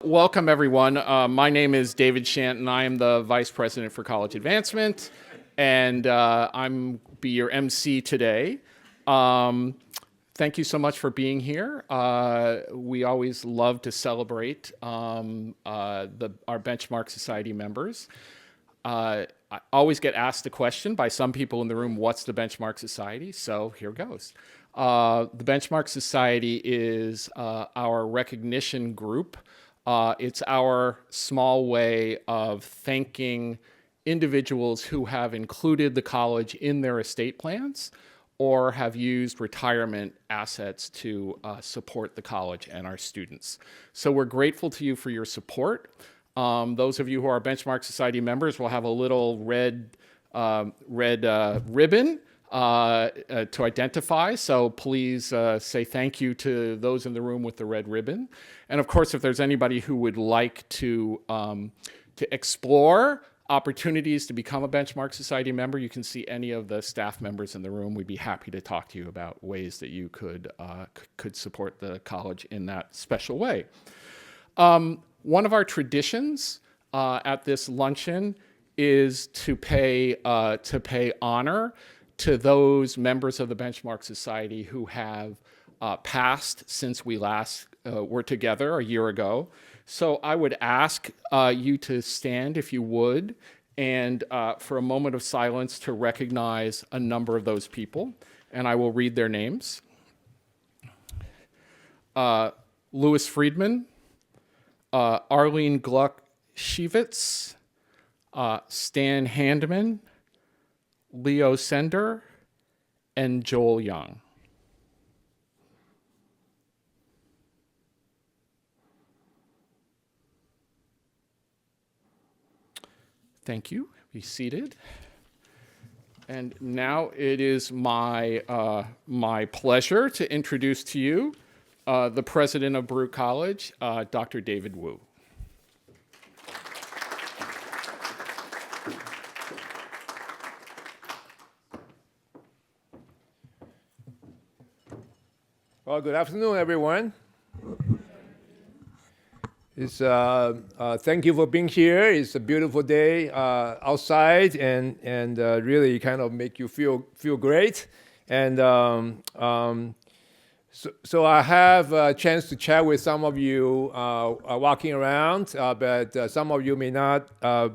Welcome, everyone. My name is David Shanton. I am the Vice President for College Advancement, and I'm be your MC today. Thank you so much for being here. We always love to celebrate our Benchmark Society members. I always get asked the question by some people in the room, what's the Benchmark Society? So here goes. The Benchmark Society is our recognition group. It's our small way of thanking individuals who have included the college in their estate plans or have used retirement assets to support the college and our students. So we're grateful to you for your support. Those of you who are Benchmark Society members will have a little red ribbon to identify. So please say thank you to those in the room with the red ribbon. And of course, if there's anybody who would like to explore opportunities to become a Benchmark Society member, you can see any of the staff members in the room. We'd be happy to talk to you about ways that you could support the college in that special way. One of our traditions at this luncheon is to pay honor to those members of the Benchmark Society who have passed since we last were together a year ago. So I would ask you to stand, if you would, and for a moment of silence to recognize a number of those people. And I will read their names. Louis Friedman, Arlene Gluck-Shevitz, Stan Handman, Leo Sender, and Joel Young. Thank you. Be seated. And now it is my pleasure to introduce to you the president of Baruch College, Dr. David Wu. Well, good afternoon, everyone. Thank you for being here. It's a beautiful day outside, and really kind of make you feel great. And so I have a chance to chat with some of you walking around, but some of you may not. I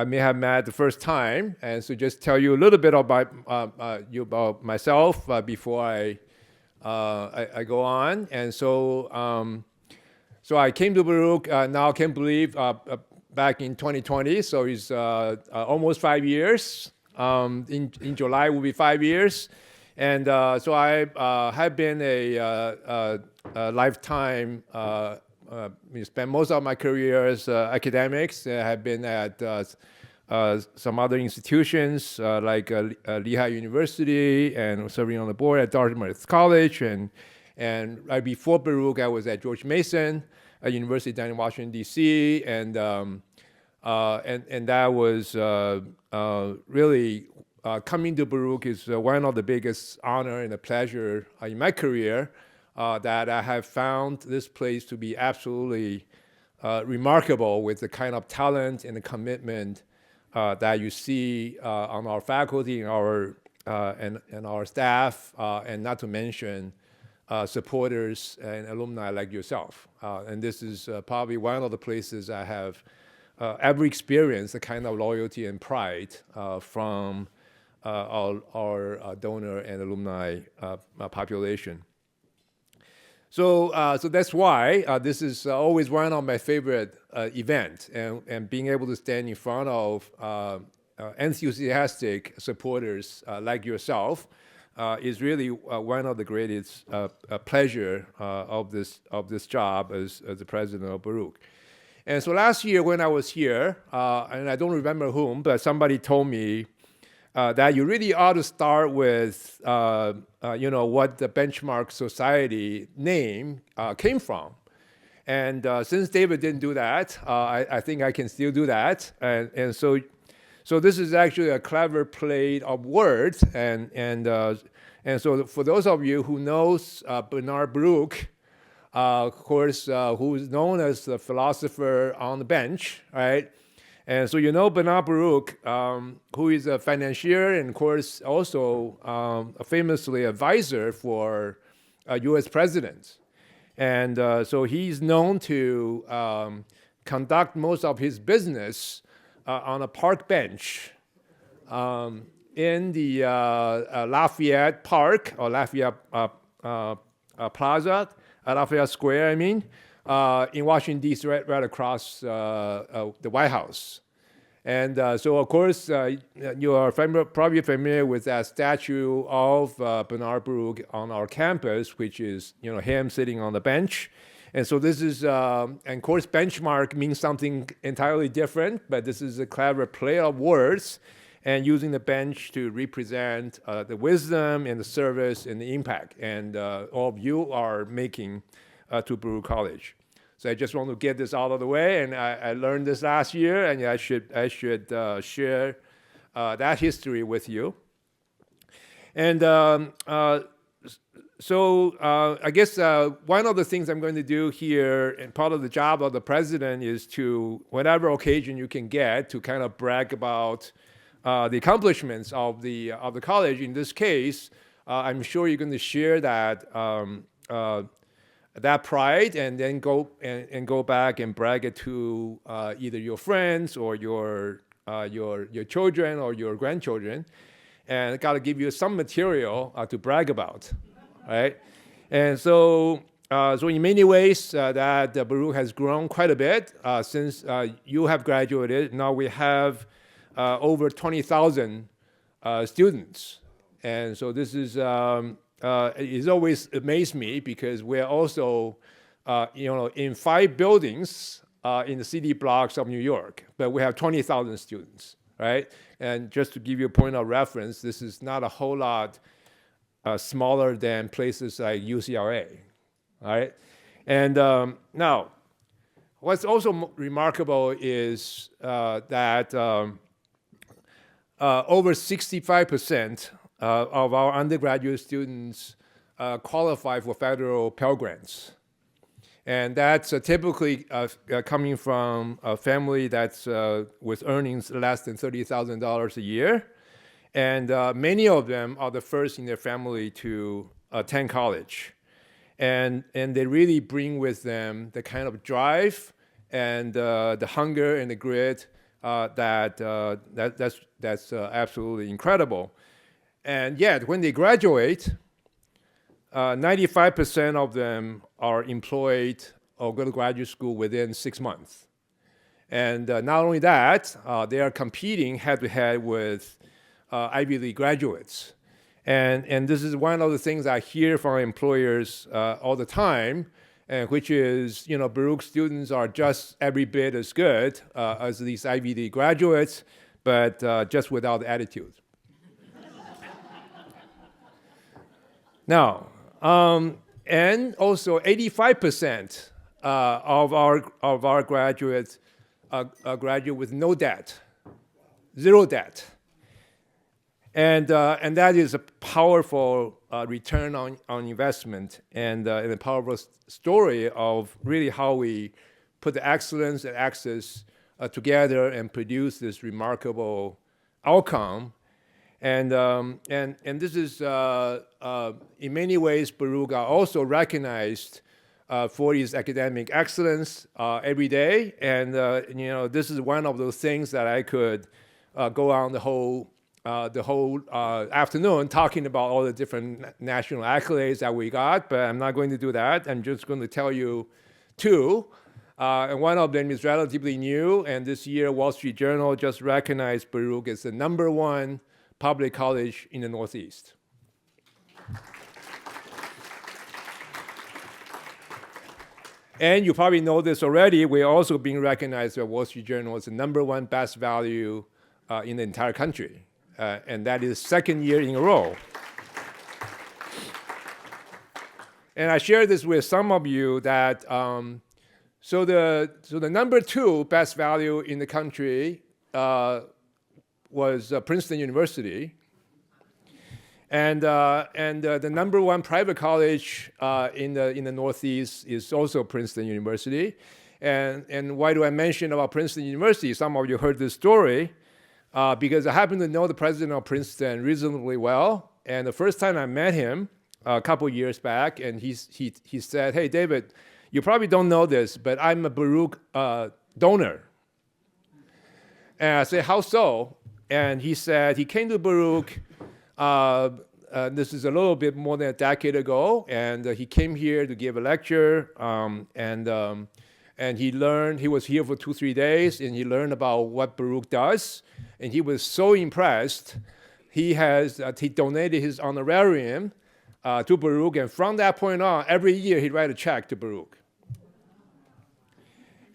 may have met the first time, and so just tell you a little bit about myself before I go on. And so I came to Baruch, now I can't believe, back in 2020, so it's almost 5 years. In July will be 5 years. And so I have been a lifetime, spent most of my career as academics. I have been at some other institutions like Lehigh University, and serving on the board at Dartmouth College. And right before Baruch, I was at George Mason, a university down in Washington, D.C., and that was really coming to Baruch is one of the biggest honor and a pleasure in my career, that I have found this place to be absolutely remarkable with the kind of talent and the commitment that you see on our faculty and our staff, and not to mention supporters and alumni like yourself. And this is probably one of the places I have ever experienced the kind of loyalty and pride from our donor and alumni population. So that's why this is always one of my favorite events, and being able to stand in front of enthusiastic supporters like yourself is really one of the greatest pleasure of this job as the president of Baruch. And so last year when I was here, and I don't remember whom, but somebody told me that you really ought to start with what the Benchmark Society name came from. And since David didn't do that, I think I can still do that. And so this is actually a clever play of words, and so for those of you who knows Bernard Baruch, of course, who is known as the philosopher on the bench, right? And so you know Bernard Baruch, who is a financier and, of course, also famously advisor for U.S. presidents. And so he's known to conduct most of his business on a park bench in the Lafayette Park, or Lafayette Plaza, Lafayette Square, I mean, in Washington, D.C., right across the White House. And so, of course, you are probably familiar with that statue of Bernard Baruch on our campus, which is, him sitting on the bench. And so this is, and of course, benchmark means something entirely different, but this is a clever play of words and using the bench to represent the wisdom and the service and the impact. And all of you are making to Baruch College. So I just want to get this out of the way, and I learned this last year, and I should share that history with you. And so I guess one of the things I'm going to do here, and part of the job of the president, is to, whatever occasion you can get, to kind of brag about the accomplishments of the college. In this case, I'm sure you're going to share that that pride, and then go back and brag it to either your friends or your children or your grandchildren, and I got to give you some material to brag about, right? And so in many ways, that Baruch has grown quite a bit since you have graduated. Now we have over 20,000 students, and so this is it's always amazed me because we're also in 5 buildings in the city blocks of New York, but we have 20,000 students, right? And just to give you a point of reference, this is not a whole lot smaller than places like UCLA, all right? And now, what's also remarkable is that over 65% of our undergraduate students qualify for federal Pell Grants. And that's typically coming from a family that's with earnings less than $30,000 a year. And many of them are the first in their family to attend college. And they really bring with them the kind of drive and the hunger and the grit that's absolutely incredible. And yet, when they graduate, 95% of them are employed or go to graduate school within 6 months. And not only that, they are competing head-to-head with Ivy League graduates. And this is one of the things I hear from employers all the time, which is, Baruch students are just every bit as good as these Ivy League graduates, but just without attitude. Now, and also 85% of our graduates graduate with no debt, zero debt. And that is a powerful return on investment, and a powerful story of really how we put the excellence and access together and produce this remarkable outcome. And this is, in many ways, Baruch are also recognized for his academic excellence every day. And this is one of those things that I could go on the whole afternoon talking about all the different national accolades that we got, but I'm not going to do that. I'm just going to tell you 2. And one of them is relatively new, and this year Wall Street Journal just recognized Baruch as the #1 public college in the Northeast. And you probably know this already, we're also being recognized by Wall Street Journal as the #1 best value in the entire country. And that is 2nd year in a row. And I share this with some of you that, so the #2 best value in the country was Princeton University. And the number one private college in the Northeast is also Princeton University. And why do I mention about Princeton University? Some of you heard this story because I happen to know the president of Princeton reasonably well. And the first time I met him a couple years back, and he said, "Hey, David, you probably don't know this, but I'm a Baruch donor." And I said, "How so?" And he said he came to Baruch. This is a little bit more than a decade ago, and he came here to give a lecture, and he learned. He was here for 2-3 days, and he learned about what Baruch does, and he was so impressed. He donated his honorarium to Baruch, and from that point on, every year he'd write a check to Baruch.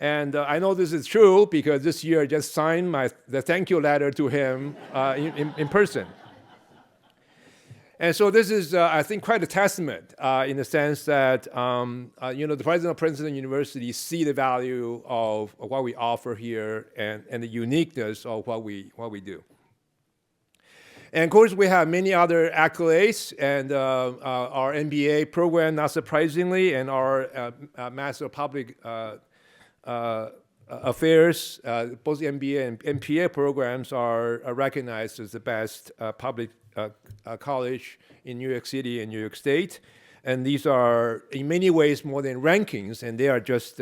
And I know this is true because this year I just signed the thank you letter to him in person. And so this is, I think, quite a testament in the sense that, the president of Princeton University see the value of what we offer here and the uniqueness of what we do. And of course, we have many other accolades, and our MBA program, not surprisingly, and our Master of Public Affairs, both MBA and MPA programs are recognized as the best public college in New York City and New York State. And these are, in many ways, more than rankings, and they are just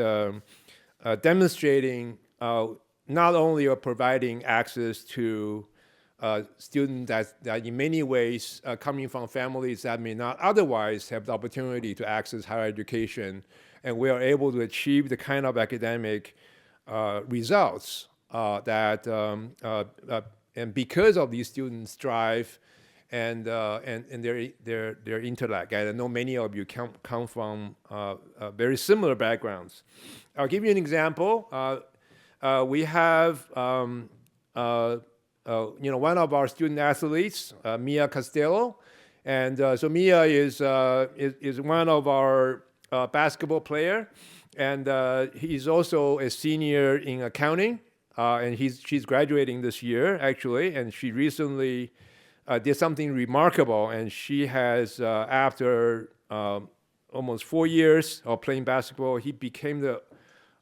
demonstrating not only are providing access to students that in many ways coming from families that may not otherwise have the opportunity to access higher education, and we are able to achieve the kind of academic results and because of these students' drive and their intellect. And I know many of you come from very similar backgrounds. I'll give you an example. We have one of our student athletes, Mia Costello, and so Mia is one of our basketball player, and he's also a senior in accounting, and she's graduating this year actually, and she recently did something remarkable, and she has after almost 4 years of playing basketball, he became the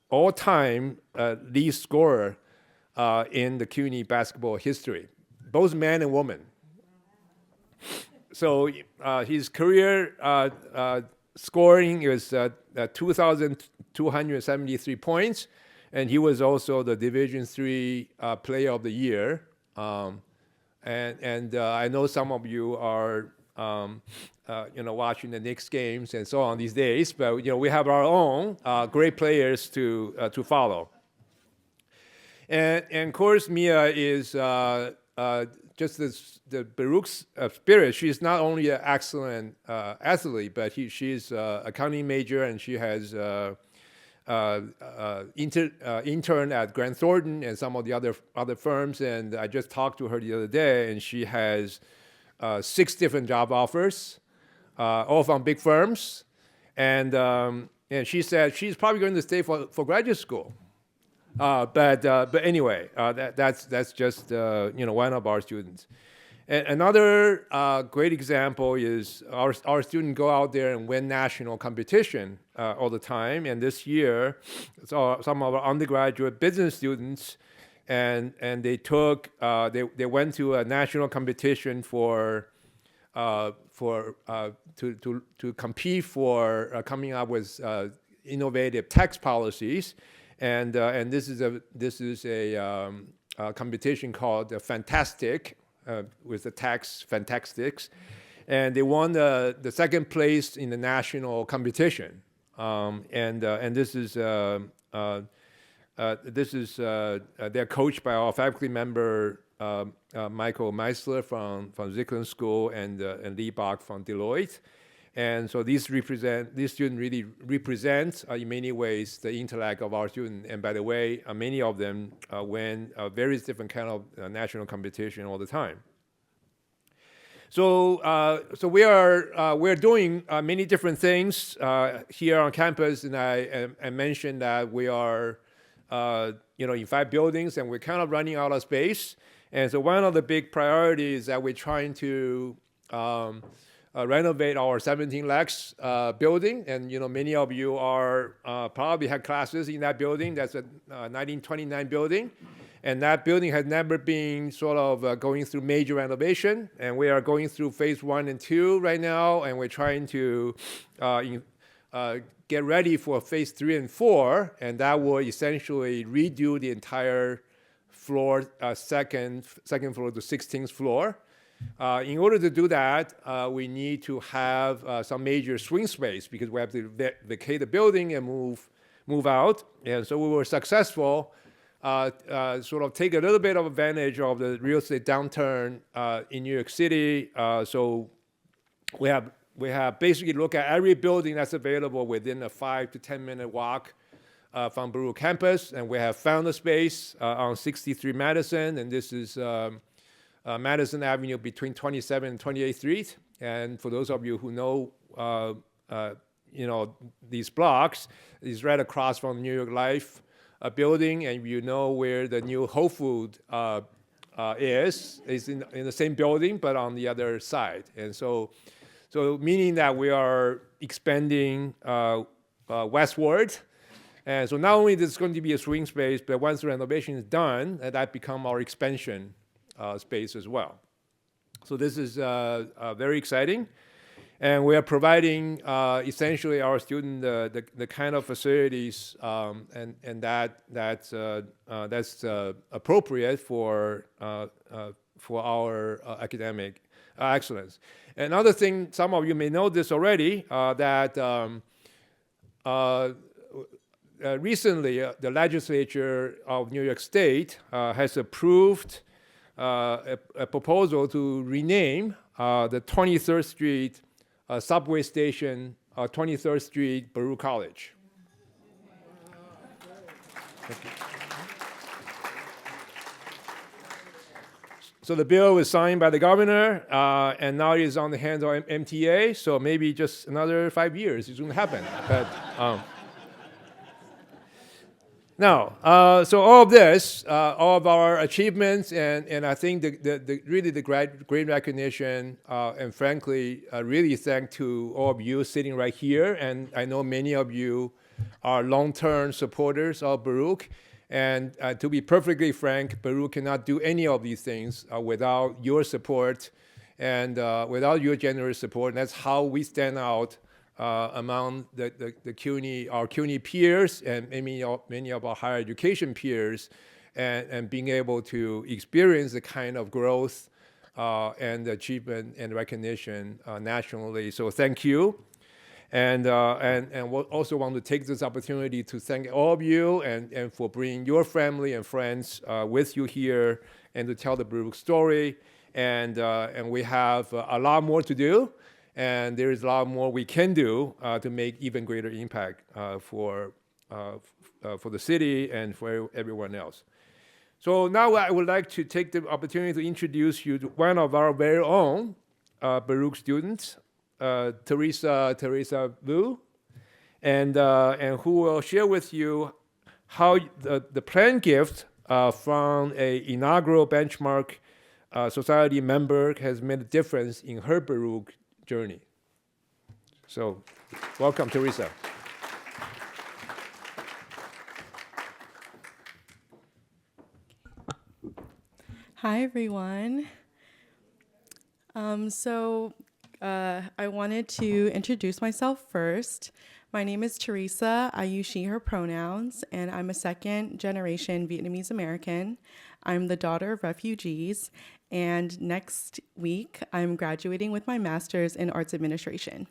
all-time lead scorer in the CUNY basketball history, both men and women. So his career scoring is 2,273 points, and he was also the Division III Player of the Year. And I know some of you are watching the Knicks games and so on these days, but we have our own great players to follow. And of course, Mia is just the Baruch's spirit. She's not only an excellent athlete, but she's an accounting major, and she has interned at Grant Thornton and some of the other firms. And I just talked to her the other day, and she has 6 different job offers, all from big firms. And she said she's probably going to stay for graduate school. But anyway, that's just one of our students. And another great example is our students go out there and win national competition all the time. And this year, some of our undergraduate business students, and they went to a national competition to compete for coming up with innovative tax policies. And this is a competition called Fantastic, with the tax Fantastics, and they won the second place in the national competition. And this is they're coached by our faculty member Michael Meisler from Zicklin School and Lee Bach from Deloitte. And so these students really represent, in many ways, the intellect of our students. And by the way, many of them win various different kind of national competition all the time. So we're doing many different things here on campus, and I mentioned that we are in 5 buildings, and we're kind of running out of space. And so one of the big priorities that we're trying to renovate our 17 Lex building. And many of you are probably had classes in that building. That's a 1929 building. And that building has never been sort of going through major renovation. And we are going through phase 1 and 2 right now. And we're trying to get ready for phase 3 and 4. And that will essentially redo the entire floor, second floor to 16th floor. In order to do that, we need to have some major swing space because we have to vacate the building and move out. And so we were successful, sort of take a little bit of advantage of the real estate downturn in New York City. So we have basically looked at every building that's available within a 5 to 10 minute walk from Baruch campus, and we have found a space on 63 Madison, and this is Madison Avenue between 27th and 28th Street. And for those of you who know, these blocks, is right across from New York Life building, and you know where the new Whole Food is in the same building, but on the other side. And so meaning that we are expanding westward. And so not only is this going to be a swing space, but once the renovation is done, that become our expansion space as well. So this is very exciting. And we are providing essentially our student the kind of facilities and that's appropriate for our academic excellence. Another thing, some of you may know this already, that recently the legislature of New York State has approved a proposal to rename the 23rd Street subway station, 23rd Street Baruch College. Thank you. So the bill was signed by the governor, and now it is on the hands of MTA. So maybe just another 5 years it's going to happen. But now, so all of this, all of our achievements, and I think really the great recognition, and frankly, really thanks to all of you sitting right here. And I know many of you are long-term supporters of Baruch. And to be perfectly frank, Baruch cannot do any of these things without your support and without your generous support. And that's how we stand out among our CUNY peers and many of our higher education peers, and being able to experience the kind of growth and achievement and recognition nationally. So thank you. And we'll also want to take this opportunity to thank all of you and for bringing your family and friends with you here and to tell the Baruch story. And we have a lot more to do. And there is a lot more we can do to make even greater impact for the city and for everyone else. So now I would like to take the opportunity to introduce you to one of our very own Baruch students, Teresa Vu, and who will share with you how the planned gift from an inaugural Benchmark Society member has made a difference in her Baruch journey. So, welcome, Teresa. Hi, everyone. I wanted to introduce myself first. My name is Teresa. I use she, her pronouns, and I'm a second-generation Vietnamese American. I'm the daughter of refugees, and next week, I'm graduating with my master's in arts administration.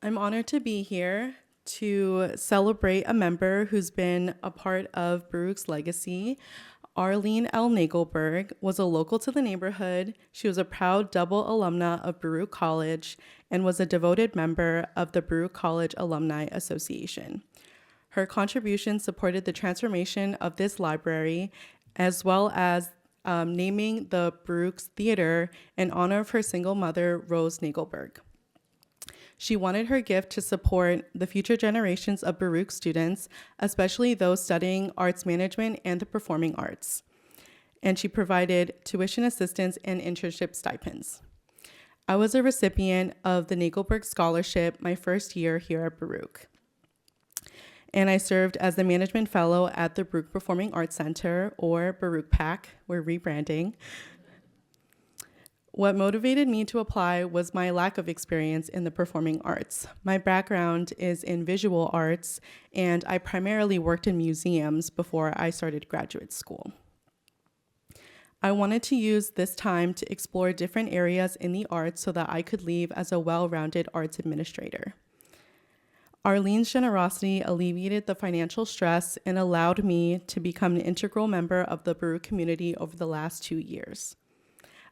I'm honored to be here to celebrate a member who's been a part of Baruch's legacy. Arlene L. Nagelberg was a local to the neighborhood. She was a proud double alumna of Baruch College and was a devoted member of the Baruch College Alumni Association. Her contribution supported the transformation of this library, as well as naming the Baruch's Theater in honor of her single mother, Rose Nagelberg. She wanted her gift to support the future generations of Baruch students, especially those studying arts management and the performing arts. and she provided tuition assistance and internship stipends. I was a recipient of the Nagelberg Scholarship my first year here at Baruch. And I served as the management fellow at the Baruch Performing Arts Center, or Baruch PAC, we're rebranding. What motivated me to apply was my lack of experience in the performing arts. My background is in visual arts, and I primarily worked in museums before I started graduate school. I wanted to use this time to explore different areas in the arts so that I could leave as a well-rounded arts administrator. Arlene's generosity alleviated the financial stress and allowed me to become an integral member of the Baruch community over the last 2 years.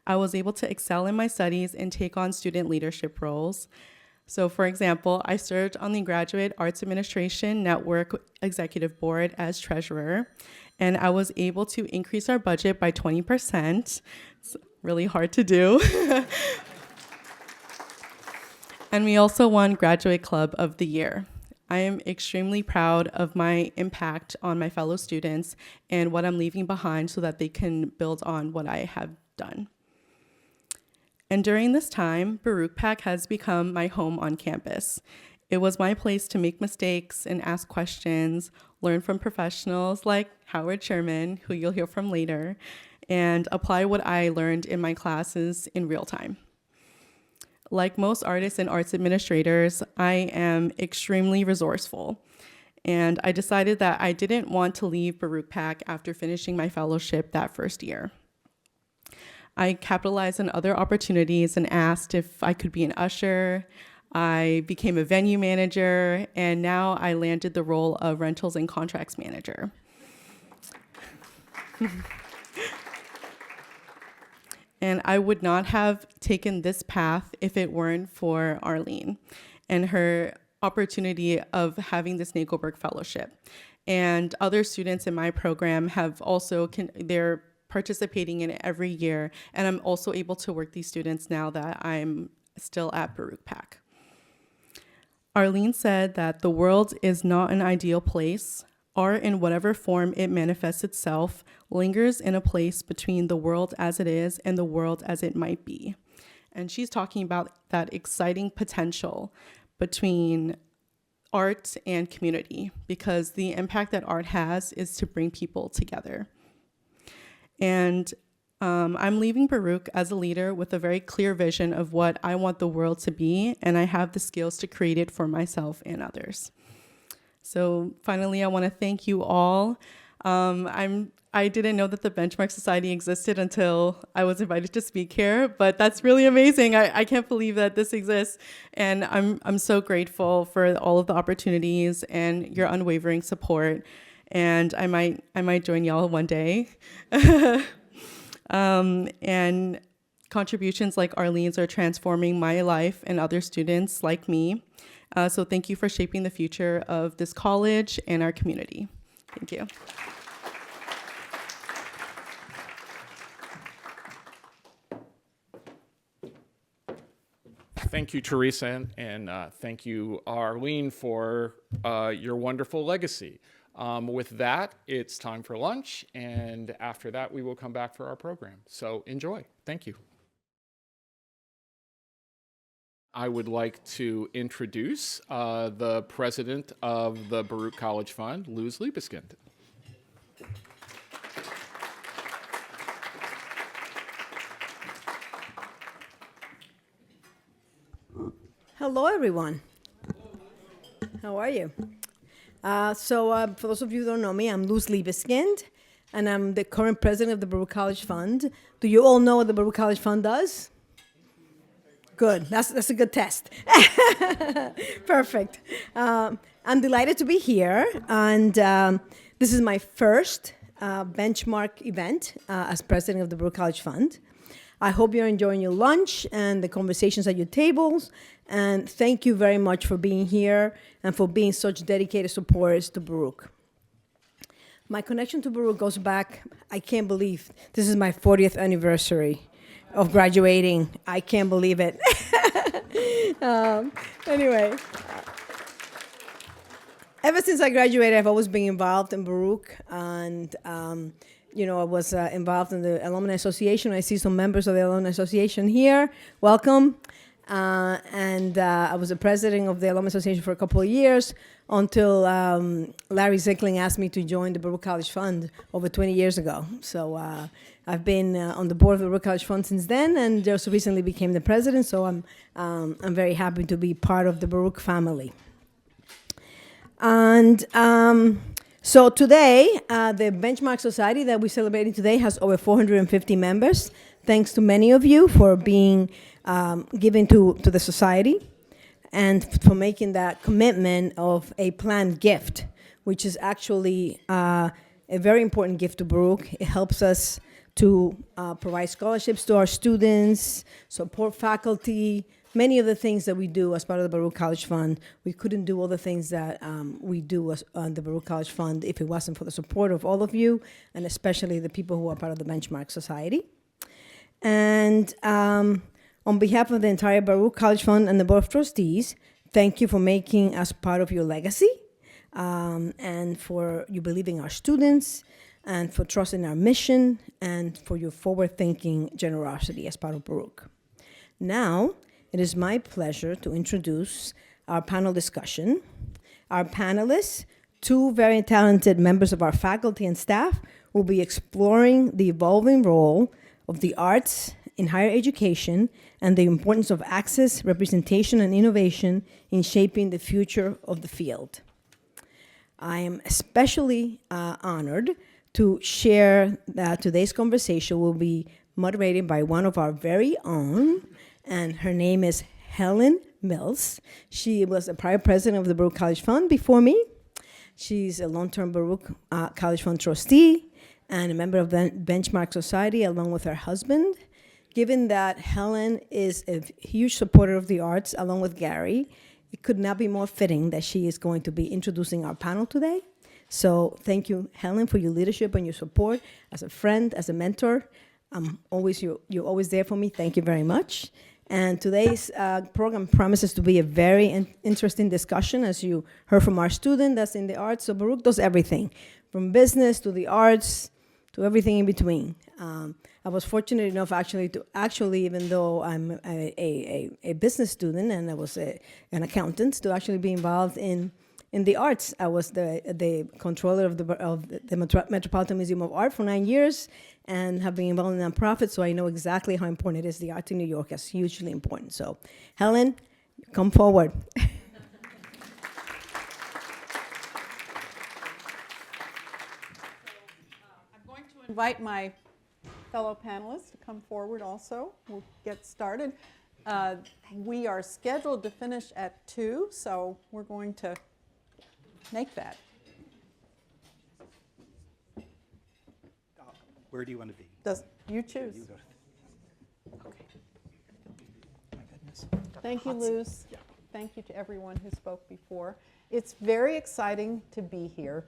I was able to excel in my studies and take on student leadership roles. So, for example, I served on the Graduate Arts Administration Network Executive Board as treasurer, and I was able to increase our budget by 20%. It's really hard to do. And we also won Graduate Club of the Year. I am extremely proud of my impact on my fellow students and what I'm leaving behind so that they can build on what I have done. And during this time, Baruch PAC has become my home on campus. It was my place to make mistakes and ask questions, learn from professionals like Sherman, who you'll hear from later, and apply what I learned in my classes in real time. Like most artists and arts administrators, I am extremely resourceful. And I decided that I didn't want to leave Baruch PAC after finishing my fellowship that first year. I capitalized on other opportunities and asked if I could be an usher. I became a venue manager, and now I landed the role of rentals and contracts manager. And I would not have taken this path if it weren't for Arlene and her opportunity of having this Nagelberg Fellowship. And other students in my program have also, they're participating in it every year, and I'm also able to work these students now that I'm still at Baruch PAC. Arlene said that the world is not an ideal place. Art, in whatever form it manifests itself, lingers in a place between the world as it is and the world as it might be. And she's talking about that exciting potential between art and community, because the impact that art has is to bring people together. And I'm leaving Baruch as a leader with a very clear vision of what I want the world to be, and I have the skills to create it for myself and others. So finally, I want to thank you all. I didn't know that the Benchmark Society existed until I was invited to speak here, but that's really amazing. I can't believe that this exists, and I'm so grateful for all of the opportunities and your unwavering support. And I might join y'all one day. And contributions like Arlene's are transforming my life and other students like me. So thank you for shaping the future of this college and our community. Thank you. Thank you, Teresa, and thank you, Arlene, for your wonderful legacy. With that, it's time for lunch, and after that, we will come back for our program. So enjoy. Thank you. I would like to introduce the president of the Baruch College Fund, Luz Liebeskind. Hello, everyone. How are you? For those of you who don't know me, I'm Luz Liebeskind, and I'm the current president of the Baruch College Fund. Do you all know what the Baruch College Fund does? Good. That's a good test. Perfect. I'm delighted to be here, and this is my first benchmark event as president of the Baruch College Fund. I hope you're enjoying your lunch and the conversations at your tables, and thank you very much for being here and for being such dedicated supporters to Baruch. My connection to Baruch goes back, I can't believe, this is my 40th anniversary of graduating. I can't believe it. Anyway, ever since I graduated, I've always been involved in Baruch, and I was involved in the Alumni Association. I see some members of the Alumni Association here. Welcome. And I was the president of the Alumni Association for a couple of years until Larry Zickling asked me to join the Baruch College Fund over 20 years ago. So I've been on the board of the Baruch College Fund since then, and just recently became the president. So I'm very happy to be part of the Baruch family. And so today, the Benchmark Society that we're celebrating today has over 450 members. Thanks to many of you for being given to the society and for making that commitment of a planned gift, which is actually a very important gift to Baruch. It helps us to provide scholarships to our students, support faculty, many of the things that we do as part of the Baruch College Fund. We couldn't do all the things that we do on the Baruch College Fund if it wasn't for the support of all of you, and especially the people who are part of the Benchmark Society. And on behalf of the entire Baruch College Fund and the Board of Trustees, thank you for making us part of your legacy, and for you believing our students, and for trusting our mission, and for your forward-thinking generosity as part of Baruch. Now, it is my pleasure to introduce our panel discussion. Our panelists, two very talented members of our faculty and staff, will be exploring the evolving role of the arts in higher education and the importance of access, representation, and innovation in shaping the future of the field. I am especially honored to share that today's conversation will be moderated by one of our very own, and her name is Helen Mills. She was a prior president of the Baruch College Fund before me. She's a long-term Baruch College Fund trustee and a member of the Benchmark Society along with her husband. Given that Helen is a huge supporter of the arts along with Gary, it could not be more fitting that she is going to be introducing our panel today. So thank you, Helen, for your leadership and your support as a friend, as a mentor. You're always there for me. Thank you very much. And today's program promises to be a very interesting discussion, as you heard from our student that's in the arts. So Baruch does everything, from business to the arts to everything in between. I was fortunate enough actually, even though I'm a business student and I was an accountant, to actually be involved in the arts. I was the controller of the Metropolitan Museum of Art for 9 years, and have been involved in nonprofits, so I know exactly how important it is. The art in New York is hugely important. So, Helen, come forward. I'm going to invite my fellow panelists to come forward also. We'll get started. We are scheduled to finish at 2, so we're going to make that. Where do you want to be? You choose. You go. Okay. My goodness. Thank you, Luz. Yeah. Thank you to everyone who spoke before. It's very exciting to be here.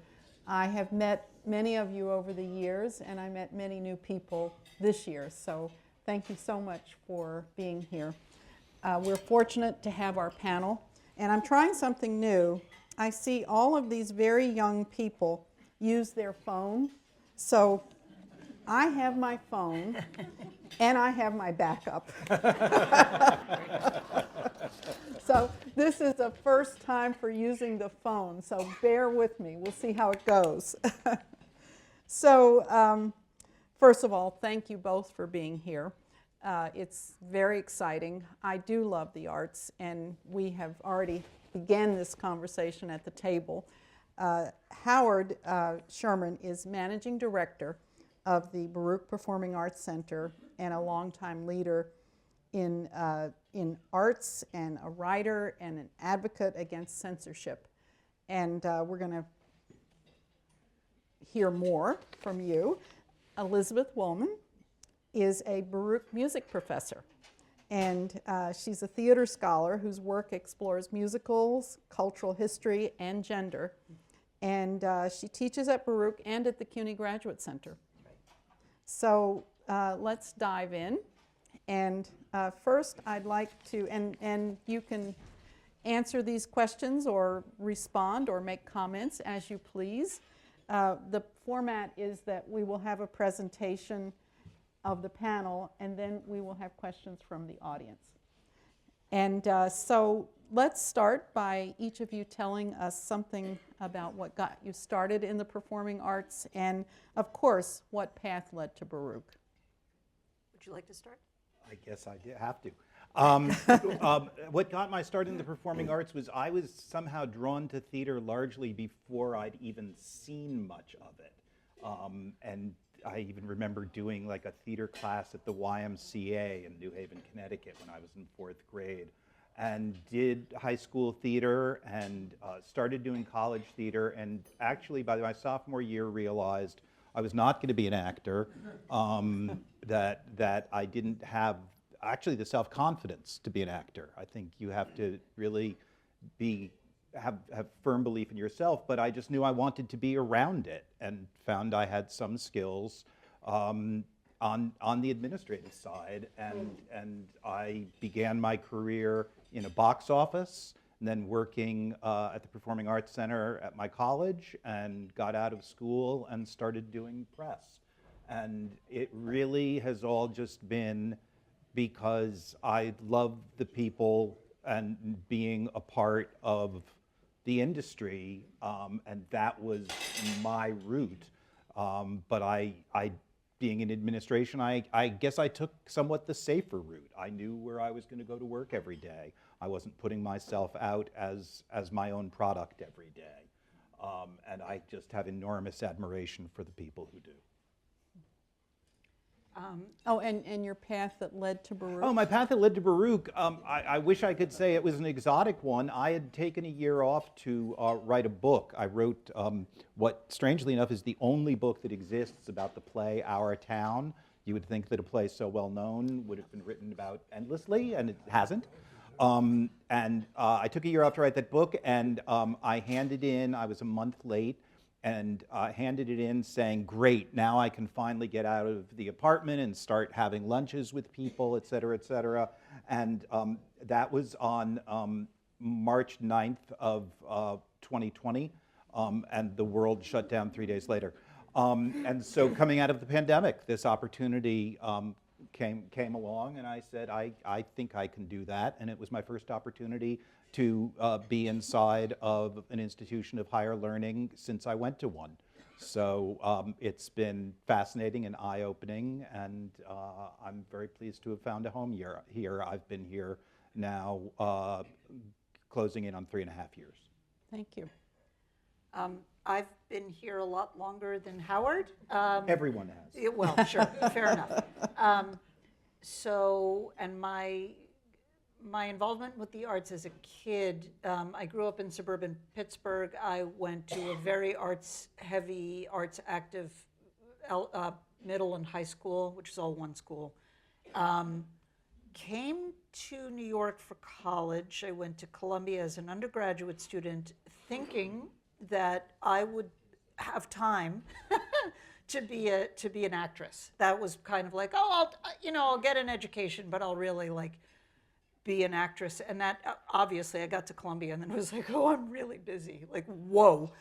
I have met many of you over the years, and I met many new people this year. So thank you so much for being here. We're fortunate to have our panel, and I'm trying something new. I see all of these very young people use their phone. So I have my phone, and I have my backup. So this is the first time for using the phone, so bear with me. We'll see how it goes. So first of all, thank you both for being here. It's very exciting. I do love the arts, and we have already began this conversation at the table. Howard Sherman is managing director of the Baruch Performing Arts Center and a longtime leader in arts, and a writer and an advocate against censorship. And we're going to hear more from you. Elizabeth Wollman is a Baruch music professor, and she's a theater scholar whose work explores musicals, cultural history, and gender. And she teaches at Baruch and at the CUNY Graduate Center. So let's dive in. And first, I'd like to, and you can answer these questions or respond or make comments as you please. the format is that we will have a presentation of the panel, and then we will have questions from the audience. And so let's start by each of you telling us something about what got you started in the performing arts, and of course, what path led to Baruch. Would you like to start? I guess I have to. What got my start in the performing arts was I was somehow drawn to theater largely before I'd even seen much of it. And I even remember doing like a theater class at the YMCA in New Haven, Connecticut when I was in 4th grade, and did high school theater and started doing college theater, and actually by my sophomore year realized I was not going to be an actor, that I didn't have actually the self-confidence to be an actor. I think you have to really have firm belief in yourself, but I just knew I wanted to be around it and found I had some skills on the administrative side, and I began my career in a box office, and then working at the Performing Arts Center at my college, and got out of school and started doing press. And it really has all just been because I love the people and being a part of the industry, and that was my route. But I being in administration, I guess I took somewhat the safer route. I knew where I was going to go to work every day. I wasn't putting myself out as my own product every day. And I just have enormous admiration for the people who do. Oh, and your path that led to Baruch? Oh, my path that led to Baruch, I wish I could say it was an exotic one. I had taken a year off to write a book. I wrote what, strangely enough, is the only book that exists about the play Our Town. You would think that a play so well known would have been written about endlessly, and it hasn't. I took a year off to write that book, and I handed in, I was a month late, and handed it in saying, great, now I can finally get out of the apartment and start having lunches with people, et cetera, et cetera. And that was on March 9th of 2020, and the world shut down 3 days later. And so coming out of the pandemic, this opportunity came along, and I said, I think I can do that. And it was my first opportunity to be inside of an institution of higher learning since I went to one. So it's been fascinating and eye-opening, and I'm very pleased to have found a home here. I've been here now closing in on 3.5 years. Thank you. I've been here a lot longer than Howard. Everyone has. Yeah, well, sure, fair enough. And my involvement with the arts as a kid, I grew up in suburban Pittsburgh. I went to a very arts-heavy, arts-active middle and high school, which is all one school. Came to New York for college. I went to Columbia as an undergraduate student, thinking that I would have time to be an actress. That was kind of like, oh, I'll get an education, but I'll really be an actress. And that obviously I got to Columbia and then it was like, oh, I'm really busy. Like, whoa.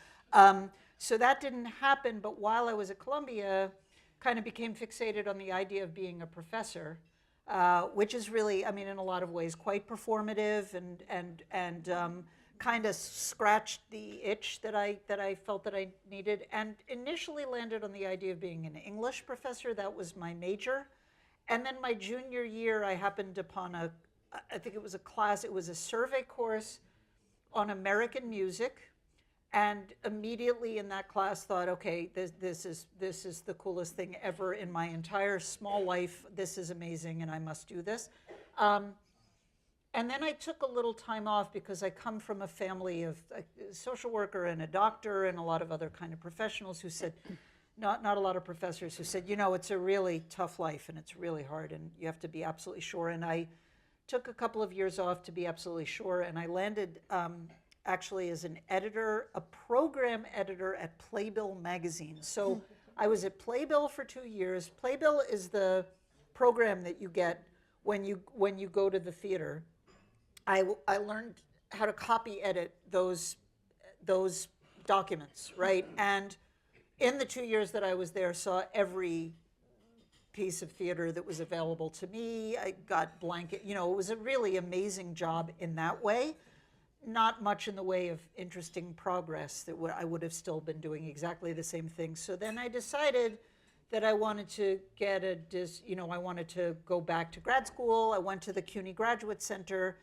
So that didn't happen. But while I was at Columbia, kind of became fixated on the idea of being a professor, which is really, in a lot of ways, quite performative and kind of scratched the itch that I felt that I needed, and initially landed on the idea of being an English professor. That was my major. And then my junior year, I happened upon I think it was a class, it was a survey course on American music, and immediately in that class thought, okay, this is the coolest thing ever in my entire small life. This is amazing, and I must do this. And then I took a little time off because I come from a family of a social worker and a doctor and a lot of other kind of professionals who said, not a lot of professors who said, it's a really tough life and it's really hard and you have to be absolutely sure. And I took a couple of years off to be absolutely sure, and I landed actually as an editor, a program editor at Playbill magazine. So I was at Playbill for 2 years. Playbill is the program that you get when you go to the theater. I learned how to copy edit those documents, right? And in the 2 years that I was there, saw every piece of theater that was available to me. I got blanket, it was a really amazing job in that way. Not much in the way of interesting progress that I would have still been doing exactly the same thing. So then I decided that I wanted to I wanted to go back to grad school. I went to the CUNY Graduate Center,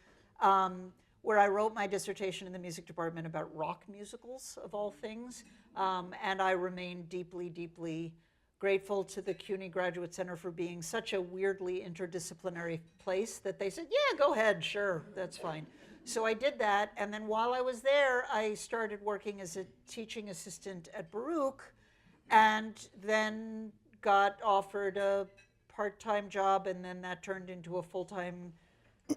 where I wrote my dissertation in the music department about rock musicals, of all things. And I remain deeply, deeply grateful to the CUNY Graduate Center for being such a weirdly interdisciplinary place that they said, yeah, go ahead, sure, that's fine. So I did that, and then while I was there, I started working as a teaching assistant at Baruch, and then got offered a part-time job, and then that turned into a full-time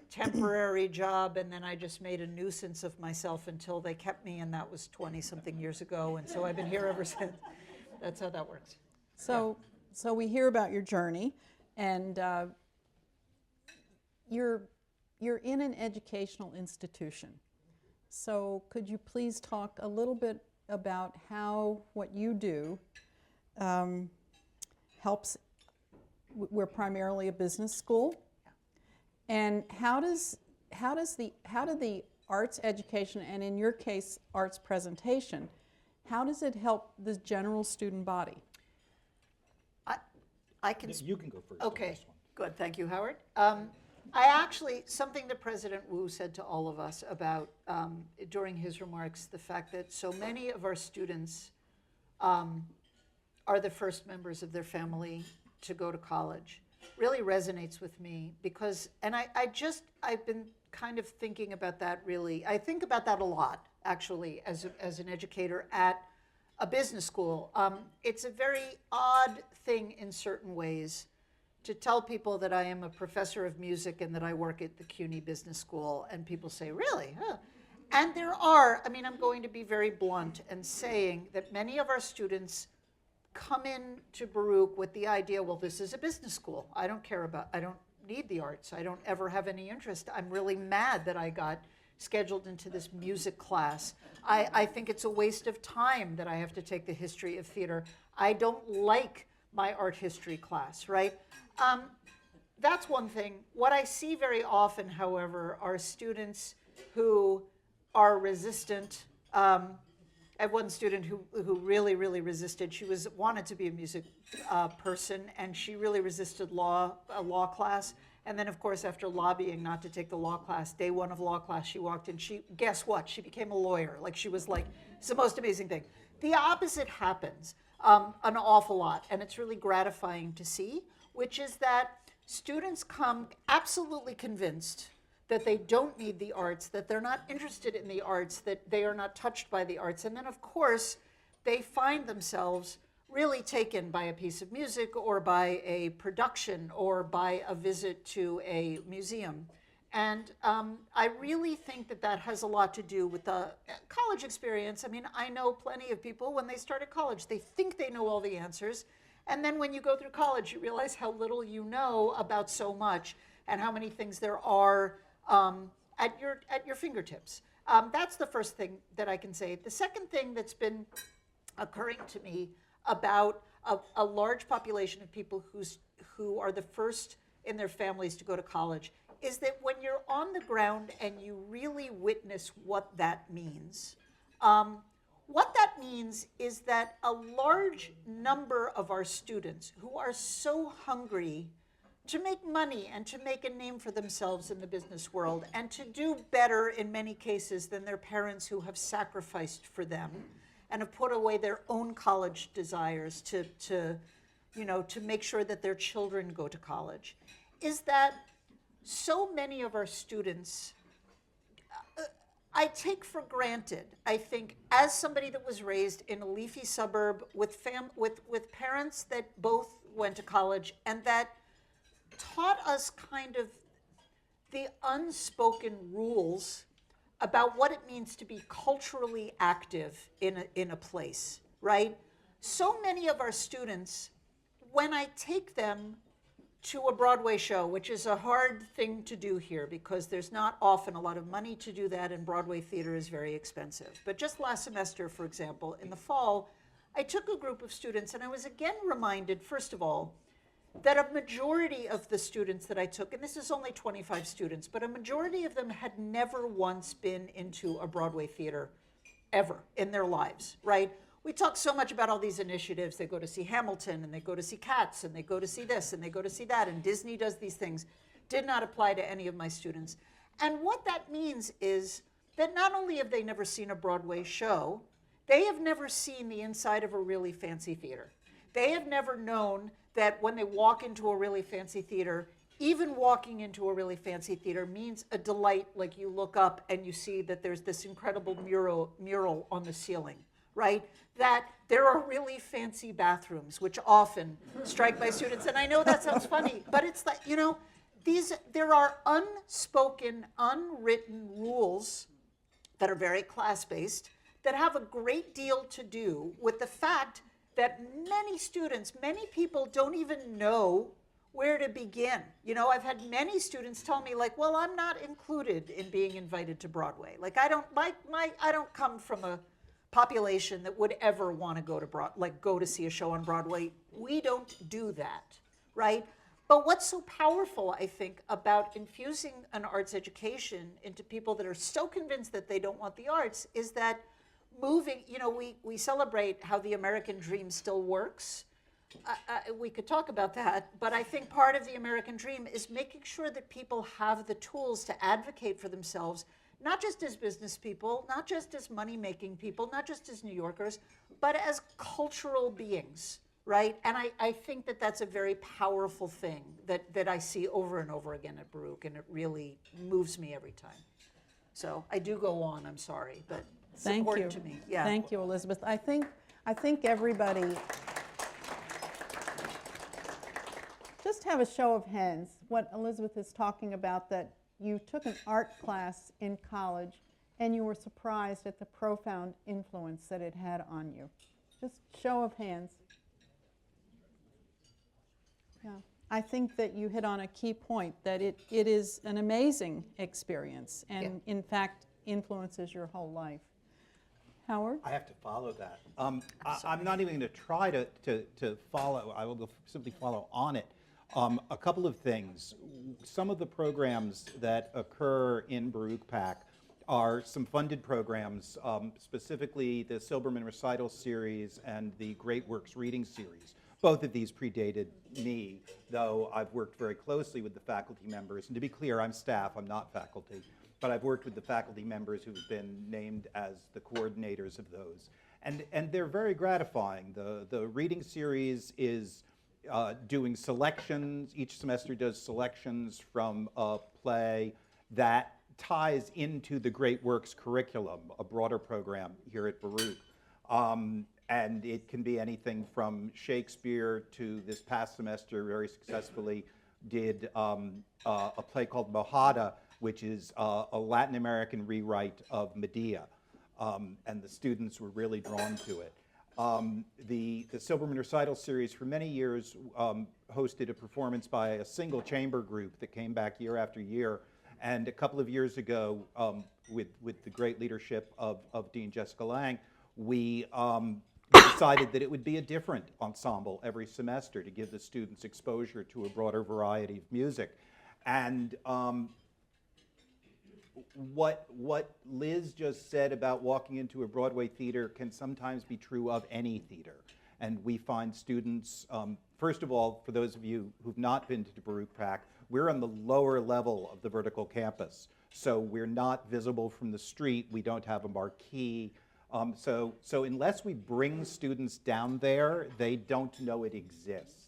temporary job, and then I just made a nuisance of myself until they kept me, and that was 20-something years ago, and so I've been here ever since. That's how that works. So we hear about your journey, and you're in an educational institution. So could you please talk a little bit about how what you do helps? We're primarily a business school, and how do the arts education, and in your case, arts presentation, how does it help the general student body? I can. You can go first. On Okay, this one. good. Thank you, Howard. Something that President Wu said to all of us about during his remarks, the fact that so many of our students are the first members of their family to go to college, really resonates with me because, and I've been kind of thinking about that really. I think about that a lot, actually, as an educator at a business school. It's a very odd thing in certain ways to tell people that I am a professor of music and that I work at the CUNY Business School, and people say, really? Huh. And I'm going to be very blunt and saying that many of our students come in to Baruch with the idea, well, this is a business school. I don't need the arts. I don't ever have any interest. I'm really mad that I got scheduled into this music class. I think it's a waste of time that I have to take the history of theater. I don't like my art history class, right? That's one thing. What I see very often, however, are students who are resistant. I have one student who really, really resisted. She wanted to be a music person, and she really resisted a law class. And then, of course, after lobbying not to take the law class, day one of law class, she walked in. Guess what? She became a lawyer. It's the most amazing thing. The opposite happens an awful lot, and it's really gratifying to see, which is that students come absolutely convinced that they don't need the arts, that they're not interested in the arts, that they are not touched by the arts. And then, of course, they find themselves really taken by a piece of music or by a production or by a visit to a museum. And I really think that has a lot to do with the college experience. I mean, I know plenty of people, when they start at college, they think they know all the answers. And then when you go through college, you realize how little you know about so much and how many things there are at your fingertips. That's the first thing that I can say. The second thing that's been occurring to me about a large population of people who are the first in their families to go to college is that when you're on the ground and you really witness what that means, is that a large number of our students who are so hungry to make money and to make a name for themselves in the business world and to do better in many cases than their parents who have sacrificed for them and have put away their own college desires to make sure that their children go to college, is that so many of our students, I take for granted, I think, as somebody that was raised in a leafy suburb with parents that both went to college and that taught us kind of the unspoken rules about what it means to be culturally active in a place, right? So many of our students, when I take them to a Broadway show, which is a hard thing to do here because there's not often a lot of money to do that, and Broadway theater is very expensive. But just last semester, for example, in the fall, I took a group of students and I was again reminded, first of all, that a majority of the students that I took, and this is only 25 students, but a majority of them had never once been into a Broadway theater ever in their lives, right? We talk so much about all these initiatives. They go to see Hamilton, and they go to see Cats, and they go to see this, and they go to see that, and Disney does these things. Did not apply to any of my students. And what that means is that not only have they never seen a Broadway show, they have never seen the inside of a really fancy theater. They have never known that when they walk into a really fancy theater, even walking into a really fancy theater means a delight, like you look up and you see that there's this incredible mural on the ceiling, right? That there are really fancy bathrooms, which often strike my students. And I know that sounds funny, but it's like, you know, there are unspoken, unwritten rules that are very class-based that have a great deal to do with the fact that many students, many people don't even know where to begin. You know, I've had many students tell me, like, well, I'm not included in being invited to Broadway. Like, I don't come from a population that would ever want to go to see a show on Broadway. We don't do that, right? But what's so powerful, I think, about infusing an arts education into people that are so convinced that they don't want the arts is that moving, you know, we celebrate how the American dream still works. We could talk about that, but I think part of the American dream is making sure that people have the tools to advocate for themselves, not just as business people, not just as money-making people, not just as New Yorkers, but as cultural beings, right? And I think that that's a very powerful thing that I see over and over again at Baruch, and it really moves me every time. So I do go on, I'm sorry, but it's important to me. Yeah. Thank you, Elizabeth. I think everybody, just have a show of hands, what Elizabeth is talking about, that you took an art class in college and you were surprised at the profound influence that it had on you. Just show of hands. Yeah. I think that you hit on a key point, that it is an amazing experience and, in fact, influences your whole life. Howard? I have to follow that. I'm not even going to try to follow. I will simply follow on it. A couple of things. Some of the programs that occur in Baruch PAC are some funded programs, specifically the Silberman Recital Series and the Great Works Reading Series. Both of these predated me, though I've worked very closely with the faculty members. And to be clear, I'm staff, I'm not faculty. But I've worked with the faculty members who've been named as the coordinators of those. And they're very gratifying. The reading series is doing selections. Each semester does selections from a play that ties into the Great Works curriculum, a broader program here at Baruch. And it can be anything from Shakespeare to this past semester very successfully did a play called Mojada, which is a Latin American rewrite of Medea. And the students were really drawn to it. The Silberman Recital Series for many years hosted a performance by a single chamber group that came back year after year. And a couple of years ago, with the great leadership of Dean Jessica Lang, we decided that it would be a different ensemble every semester to give the students exposure to a broader variety of music. And what Liz just said about walking into a Broadway theater can sometimes be true of any theater. And we find students, first of all, for those of you who've not been to Baruch PAC, we're on the lower level of the vertical campus. So we're not visible from the street. We don't have a marquee. So unless we bring students down there, they don't know it exists.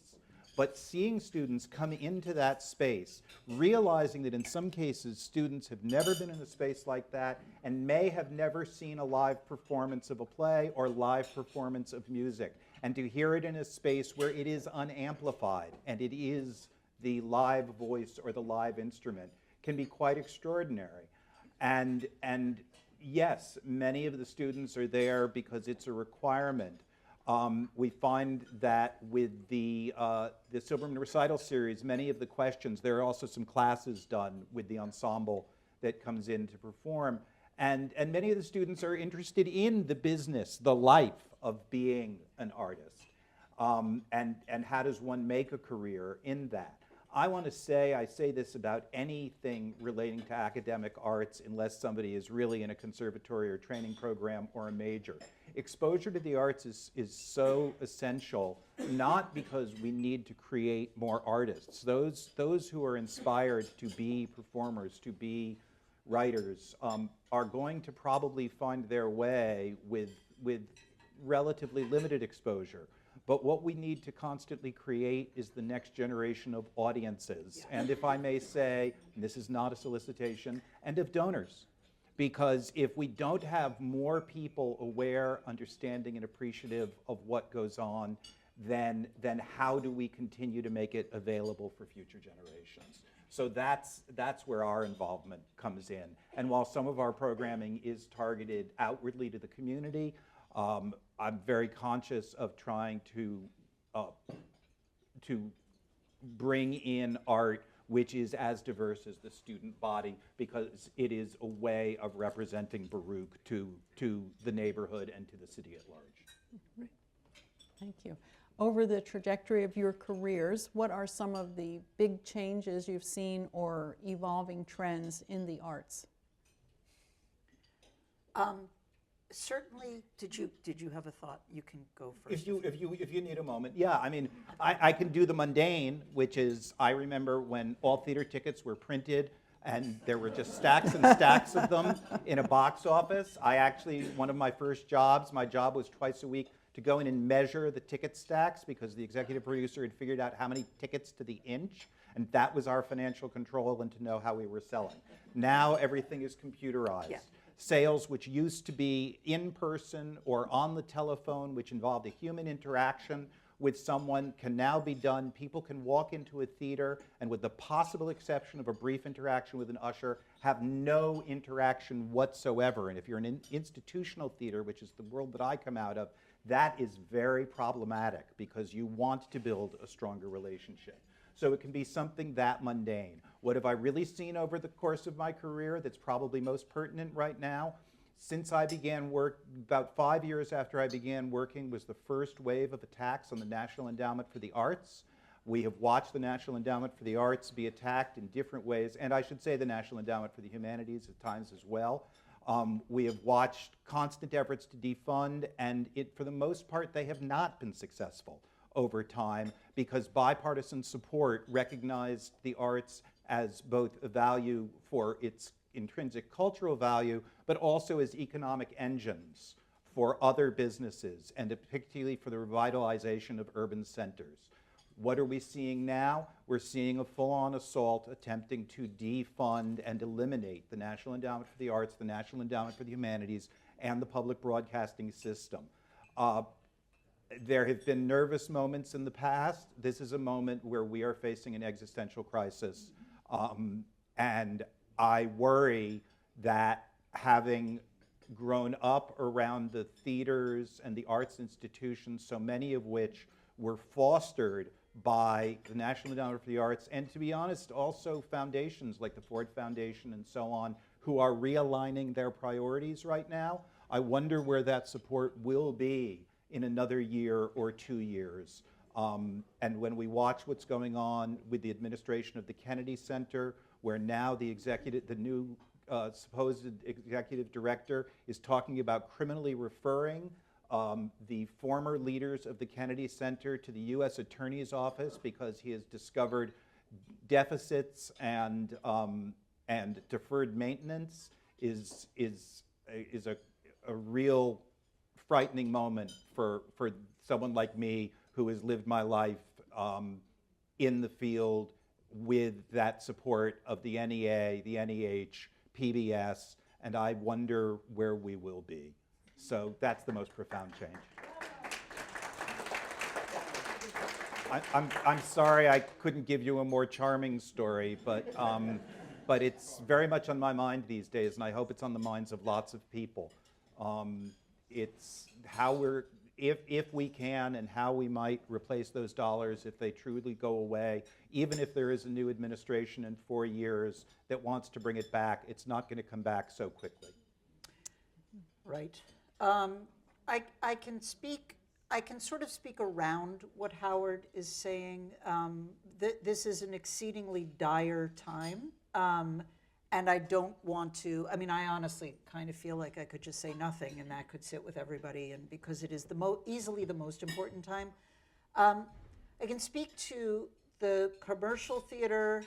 But seeing students come into that space, realizing that in some cases students have never been in a space like that and may have never seen a live performance of a play or live performance of music, and to hear it in a space where it is unamplified and it is the live voice or the live instrument can be quite extraordinary. And yes, many of the students are there because it's a requirement. We find that with the Silberman Recital Series, many of the questions, there are also some classes done with the ensemble that comes in to perform. And many of the students are interested in the business, the life of being an artist, and how does one make a career in that. I want to say, I say this about anything relating to academic arts unless somebody is really in a conservatory or training program or a major. Exposure to the arts is so essential, not because we need to create more artists. Those who are inspired to be performers, to be writers, are going to probably find their way with relatively limited exposure. But what we need to constantly create is the next generation of audiences. And if I may say, and this is not a solicitation, and of donors. Because if we don't have more people aware, understanding, and appreciative of what goes on, then how do we continue to make it available for future generations? So that's where our involvement comes in. And while some of our programming is targeted outwardly to the community, I'm very conscious of trying to bring in art which is as diverse as the student body, because it is a way of representing Baruch to the neighborhood and to the city at large. Thank you. Over the trajectory of your careers, what are some of the big changes you've seen or evolving trends in the arts? Certainly, did you have a thought? You can go first. If you need a moment, yeah. I mean, I can do the mundane, which is I remember when all theater tickets were printed and there were just stacks and stacks of them in a box office. I actually, one of my first jobs, my job was twice a week to go in and measure the ticket stacks because the executive producer had figured out how many tickets to the inch, and that was our financial control and to know how we were selling. Now everything is computerized. Yeah. Sales which used to be in person or on the telephone, which involved a human interaction with someone, can now be done. People can walk into a theater and, with the possible exception of a brief interaction with an usher, have no interaction whatsoever. And if you're an institutional theater, which is the world that I come out of, that is very problematic because you want to build a stronger relationship. So it can be something that mundane. What have I really seen over the course of my career that's probably most pertinent right now? Since I began work, about 5 years after I began working, was the first wave of attacks on the National Endowment for the Arts. We have watched the National Endowment for the Arts be attacked in different ways, and I should say the National Endowment for the Humanities at times as well. We have watched constant efforts to defund, and for the most part, they have not been successful over time, because bipartisan support recognized the arts as both a value for its intrinsic cultural value, but also as economic engines for other businesses, and particularly for the revitalization of urban centers. What are we seeing now? We're seeing a full-on assault attempting to defund and eliminate the National Endowment for the Arts, the National Endowment for the Humanities, and the public broadcasting system. There have been nervous moments in the past. This is a moment where we are facing an existential crisis. And I worry that, having grown up around the theaters and the arts institutions, so many of which were fostered by the National Endowment for the Arts, and to be honest, also foundations like the Ford Foundation and so on, who are realigning their priorities right now, I wonder where that support will be in another year or 2 years. And when we watch what's going on with the administration of the Kennedy Center, where now the new supposed executive director is talking about criminally referring the former leaders of the Kennedy Center to the U.S. Attorney's Office because he has discovered deficits and deferred maintenance, is a real frightening moment for someone like me who has lived my life in the field with that support of the NEA, the NEH, PBS, and I wonder where we will be. So that's the most profound change. I'm sorry I couldn't give you a more charming story, but it's very much on my mind these days, and I hope it's on the minds of lots of people. It's how if we can, and how we might replace those dollars if they truly go away. Even if there is a new administration in 4 years that wants to bring it back, it's not going to come back so quickly. Right. I can speak, I can sort of speak around what Howard is saying. This is an exceedingly dire time. And I don't want to, I mean, I honestly kind of feel like I could just say nothing and that could sit with everybody, and because it is easily the most important time. I can speak to the commercial theater.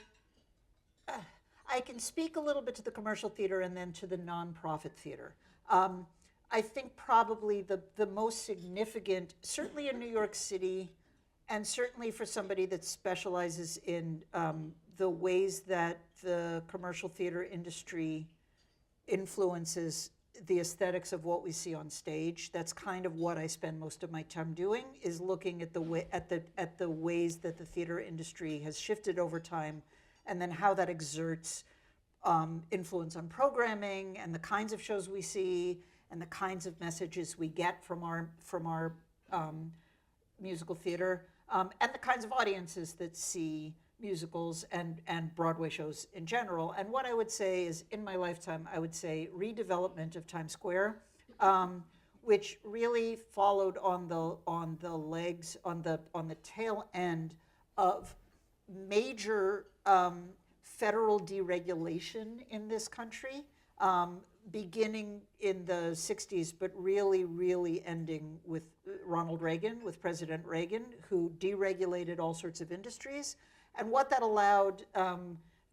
I can speak a little bit to the commercial theater and then to the nonprofit theater. I think probably the most significant, certainly in New York City, and certainly for somebody that specializes in the ways that the commercial theater industry influences the aesthetics of what we see on stage. That's kind of what I spend most of my time doing, is looking at the ways that the theater industry has shifted over time, and then how that exerts influence on programming and the kinds of shows we see and the kinds of messages we get from our musical theater, and the kinds of audiences that see musicals and Broadway shows in general. And what I would say is, in my lifetime, I would say redevelopment of Times Square, which really followed on the legs, on the tail end of major federal deregulation in this country, beginning in the 60s, but really ending with Ronald Reagan, with President Reagan, who deregulated all sorts of industries. And what that allowed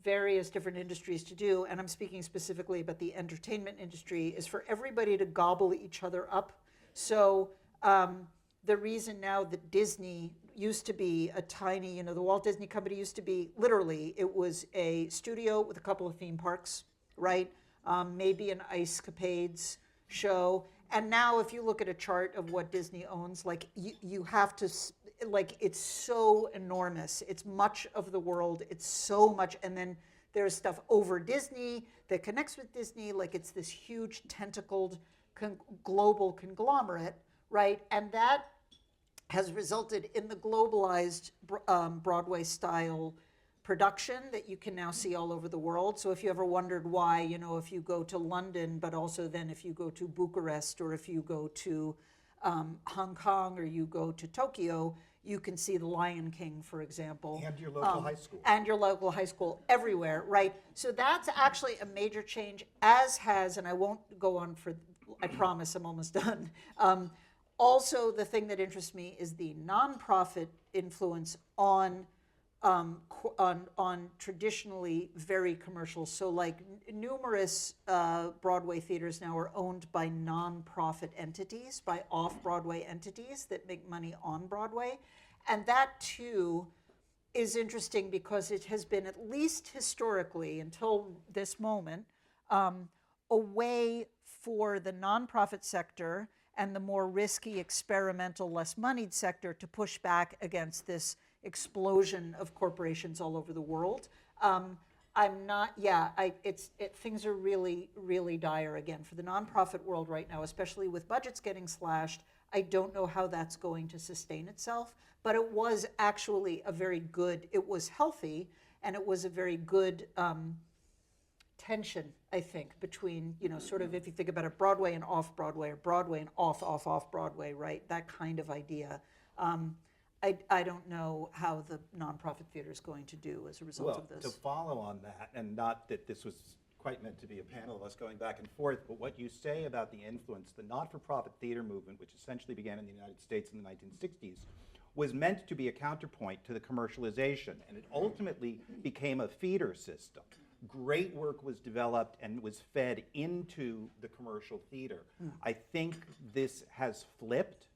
various different industries to do, and I'm speaking specifically about the entertainment industry, is for everybody to gobble each other up. So the reason now that Disney used to be a tiny, the Walt Disney Company used to be, literally, it was a studio with a couple of theme parks, right? Maybe an Ice Capades show. And now if you look at a chart of what Disney owns, like you have to, like, it's so enormous. It's much of the world. It's so much. And then there's stuff over Disney that connects with Disney. Like, it's this huge tentacled global conglomerate, right? And that has resulted in the globalized Broadway style production that you can now see all over the world. So if you ever wondered why, if you go to London, but also then if you go to Bucharest, or if you go to Hong Kong, or you go to Tokyo, you can see The Lion King, for example. And your local high school. And your local high school, everywhere, right? So that's actually a major change, as has, and I won't go on for, I promise I'm almost done. Also, the thing that interests me is the nonprofit influence on traditionally very commercial. So like numerous Broadway theaters now are owned by nonprofit entities, by off-Broadway entities that make money on Broadway. And that too is interesting because it has been, at least historically until this moment, a way for the nonprofit sector and the more risky, experimental, less moneyed sector to push back against this explosion of corporations all over the world. Things are really dire again for the nonprofit world right now, especially with budgets getting slashed. I don't know how that's going to sustain itself, but it was actually it was healthy, and it was a very good tension, I think, between, sort of, if you think about it, Broadway and off-Broadway, or Broadway and off-Broadway, right? That kind of idea. I don't know how the nonprofit theater is going to do as a result of this. To follow on that, and not that this was quite meant to be a panel of us going back and forth, but what you say about the influence, the not-for-profit theater movement, which essentially began in the United States in the 1960s, was meant to be a counterpoint to the commercialization, and it ultimately became a feeder system. Great work was developed and was fed into the commercial theater. I think this has flipped,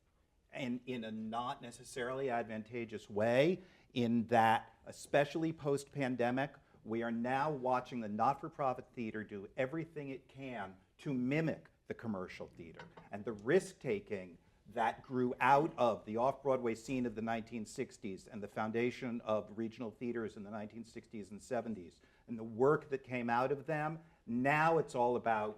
and in a not necessarily advantageous way, in that, especially post-pandemic, we are now watching the not-for-profit theater do everything it can to mimic the commercial theater. And the risk-taking that grew out of the off-Broadway scene of the 1960s and the foundation of regional theaters in the 1960s and 70s, and the work that came out of them, now it's all about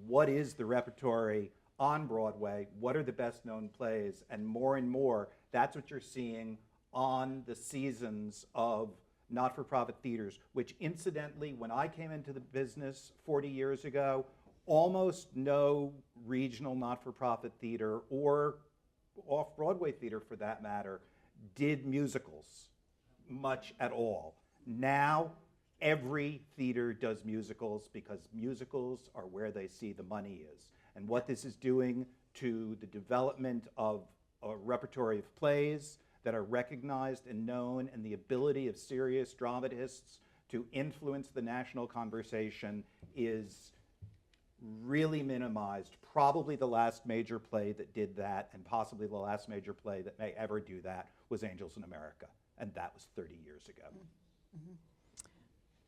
what is the repertory on Broadway, what are the best known plays, and more, that's what you're seeing on the seasons of not-for-profit theaters, which incidentally, when I came into the business 40 years ago, almost no regional not-for-profit theater or off-Broadway theater for that matter did musicals much at all. Now every theater does musicals because musicals are where they see the money is. And what this is doing to the development of a repertory of plays that are recognized and known, and the ability of serious dramatists to influence the national conversation is really minimized. Probably the last major play that did that, and possibly the last major play that may ever do that, was Angels in America, and that was 30 years ago.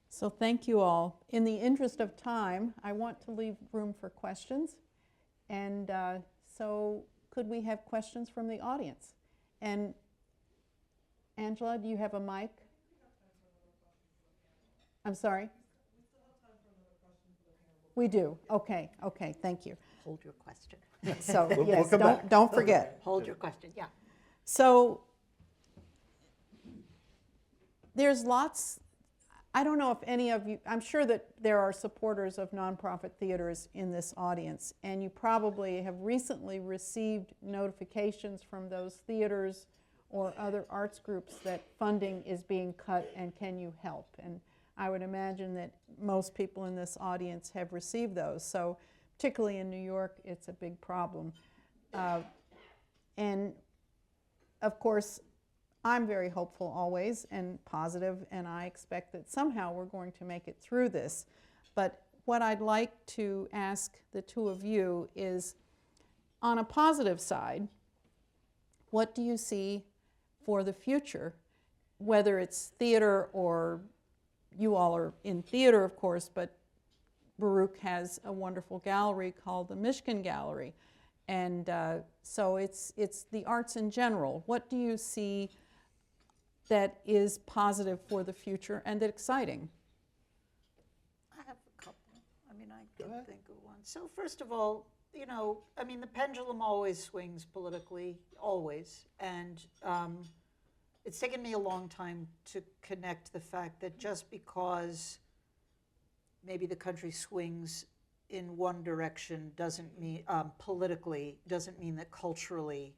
So thank you all. In the interest of time, I want to leave room for questions. And so could we have questions from the audience? And Angela, do you have a mic? I'm sorry? We do. Okay, okay, thank you. Hold your question. So, We'll yes, come back. don't forget. Hold your question, yeah. So there's lots, I don't know if any of you, I'm sure that there are supporters of nonprofit theaters in this audience, and you probably have recently received notifications from those theaters or other arts groups that funding is being cut and can you help? And I would imagine that most people in this audience have received those. So particularly in New York, it's a big problem. And of course, I'm very hopeful always and positive, and I expect that somehow we're going to make it through this. But what I'd like to ask the two of you is, on a positive side, what do you see for the future, whether it's theater or you all are in theater, of course, but Baruch has a wonderful gallery called the Mishkin Gallery. And so it's the arts in general. What do you see that is positive for the future and exciting? I have a couple. I mean, I can think of one. So first of all, you know, I mean, the pendulum always swings politically, always. And it's taken me a long time to connect the fact that just because maybe the country swings in one direction doesn't mean, politically, doesn't mean that culturally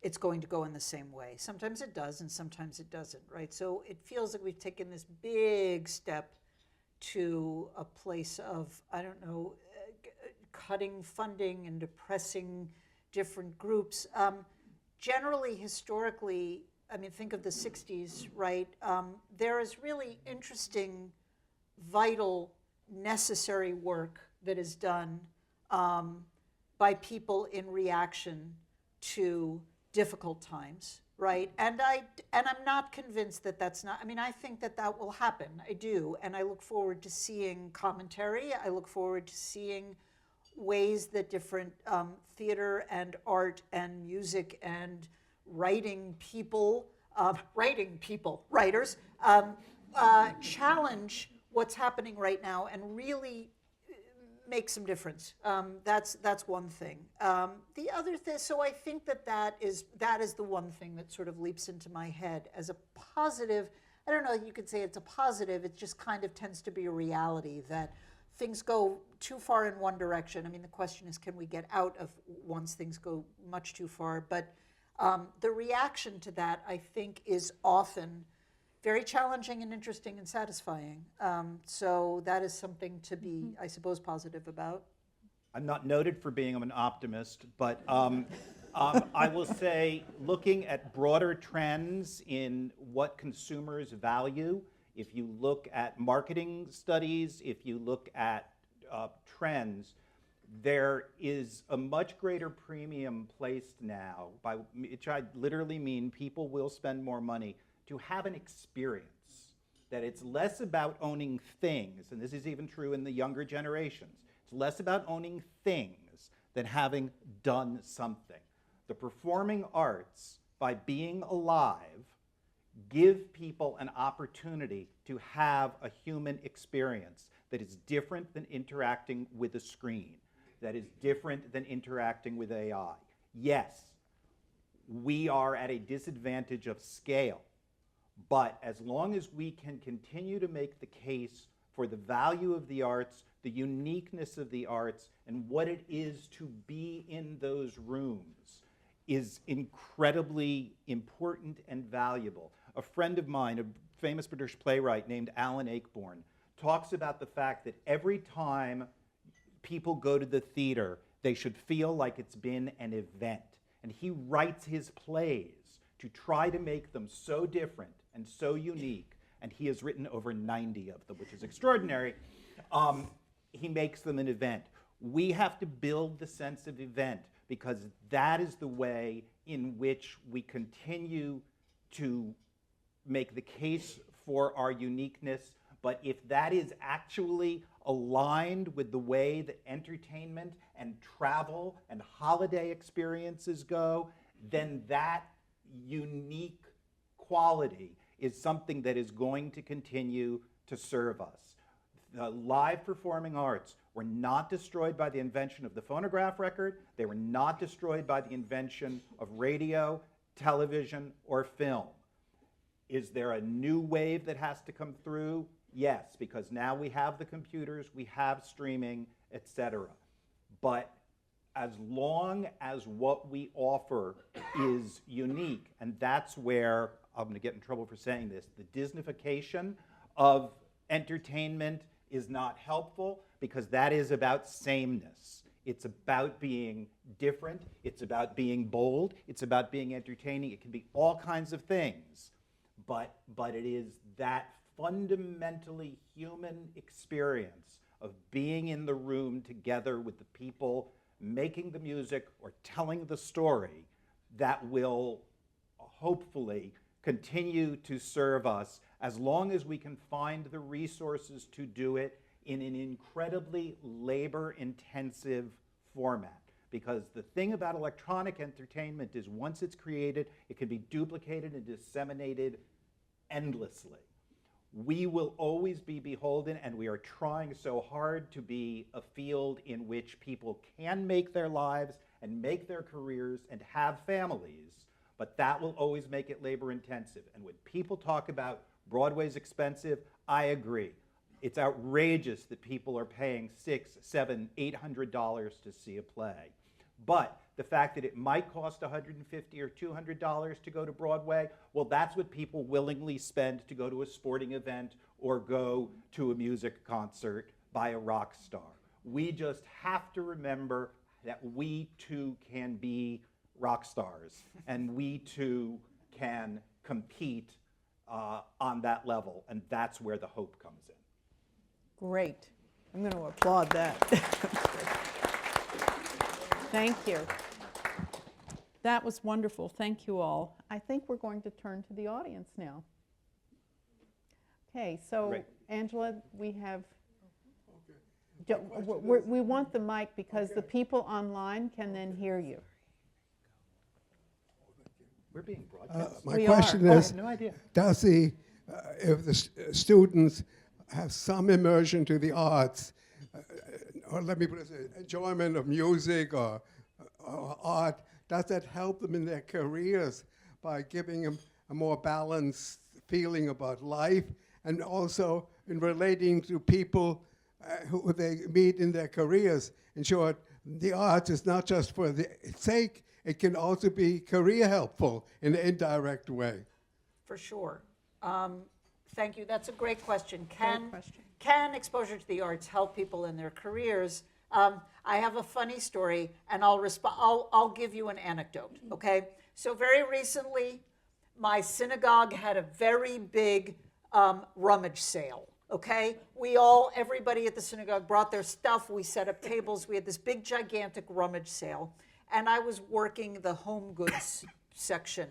it's going to go in the same way. Sometimes it does and sometimes it doesn't, right? So it feels like we've taken this big step to a place of, I don't know, cutting funding and depressing different groups. Generally, historically, I mean, think of the 60s, right? There is really interesting, vital, necessary work that is done by people in reaction to difficult times, right? And I'm not convinced that that's not, I mean, I think that that will happen, I do, and I look forward to seeing commentary, I look forward to seeing ways that different theater and art and music and writers, challenge what's happening right now and really make some difference. That's one thing. The other thing, so I think that is the one thing that sort of leaps into my head as a positive. I don't know if you could say it's a positive, it just kind of tends to be a reality that things go too far in one direction. I mean, the question is, can we get out of once things go much too far? But the reaction to that, I think, is often very challenging and interesting and satisfying. So that is something to be, I suppose, positive about. I'm not noted for being an optimist, but I will say, looking at broader trends in what consumers value, if you look at marketing studies, if you look at trends, there is a much greater premium placed now, by which I literally mean people will spend more money to have an experience, that it's less about owning things, and this is even true in the younger generations. It's less about owning things than having done something. The performing arts, by being alive, give people an opportunity to have a human experience that is different than interacting with a screen, that is different than interacting with AI. Yes, we are at a disadvantage of scale, but as long as we can continue to make the case for the value of the arts, the uniqueness of the arts, and what it is to be in those rooms is incredibly important and valuable. A friend of mine, a famous British playwright named Alan Ayckbourn, talks about the fact that every time people go to the theater, they should feel like it's been an event. And he writes his plays to try to make them so different and so unique, and he has written over 90 of them, which is extraordinary. He makes them an event. We have to build the sense of event, because that is the way in which we continue to make the case for our uniqueness. But if that is actually aligned with the way that entertainment and travel and holiday experiences go, then that unique quality is something that is going to continue to serve us. The live performing arts were not destroyed by the invention of the phonograph record. They were not destroyed by the invention of radio, television, or film. Is there a new wave that has to come through? Yes, because now we have the computers, we have streaming, etc. But as long as what we offer is unique, and that's where, I'm going to get in trouble for saying this, the Disneyfication of entertainment is not helpful, because that is about sameness. It's about being different, it's about being bold, it's about being entertaining. It can be all kinds of things, but it is that fundamentally human experience of being in the room together with the people making the music or telling the story that will hopefully continue to serve us as long as we can find the resources to do it in an incredibly labor-intensive format. Because the thing about electronic entertainment is once it's created, it can be duplicated and disseminated endlessly. We will always be beholden, and we are trying so hard to be a field in which people can make their lives and make their careers and have families, but that will always make it labor intensive. And when people talk about Broadway's expensive, I agree. It's outrageous that people are paying $600, $700, $800 to see a play. But the fact that it might cost $150 or $200 to go to Broadway, well, that's what people willingly spend to go to a sporting event or go to a music concert by a rock star. We just have to remember that we too can be rock stars, and we too can compete on that level, and that's where the hope comes in. Great. I'm going to applaud that. Thank you. That was wonderful. Thank you all. I think we're going to turn to the audience now. Okay, so Great. Angela, we have, we want the mic because the people online can then hear you. We're being broadcast. My We question are. I is, have no idea. does the, if the students have some immersion to the arts, or let me put it this way, enjoyment of music or art, does that help them in their careers by giving them a more balanced feeling about life, and also in relating to people who they meet in their careers? In short, the arts is not just for the sake, it can also be career helpful in an indirect way. For sure. Thank you. That's a great question. Great question. Can exposure to the arts help people in their careers? I have a funny story, and I'll give you an anecdote, okay? So very recently, my synagogue had a very big rummage sale, okay? Everybody at the synagogue brought their stuff. We set up tables. We had this big, gigantic rummage sale. And I was working the home goods section,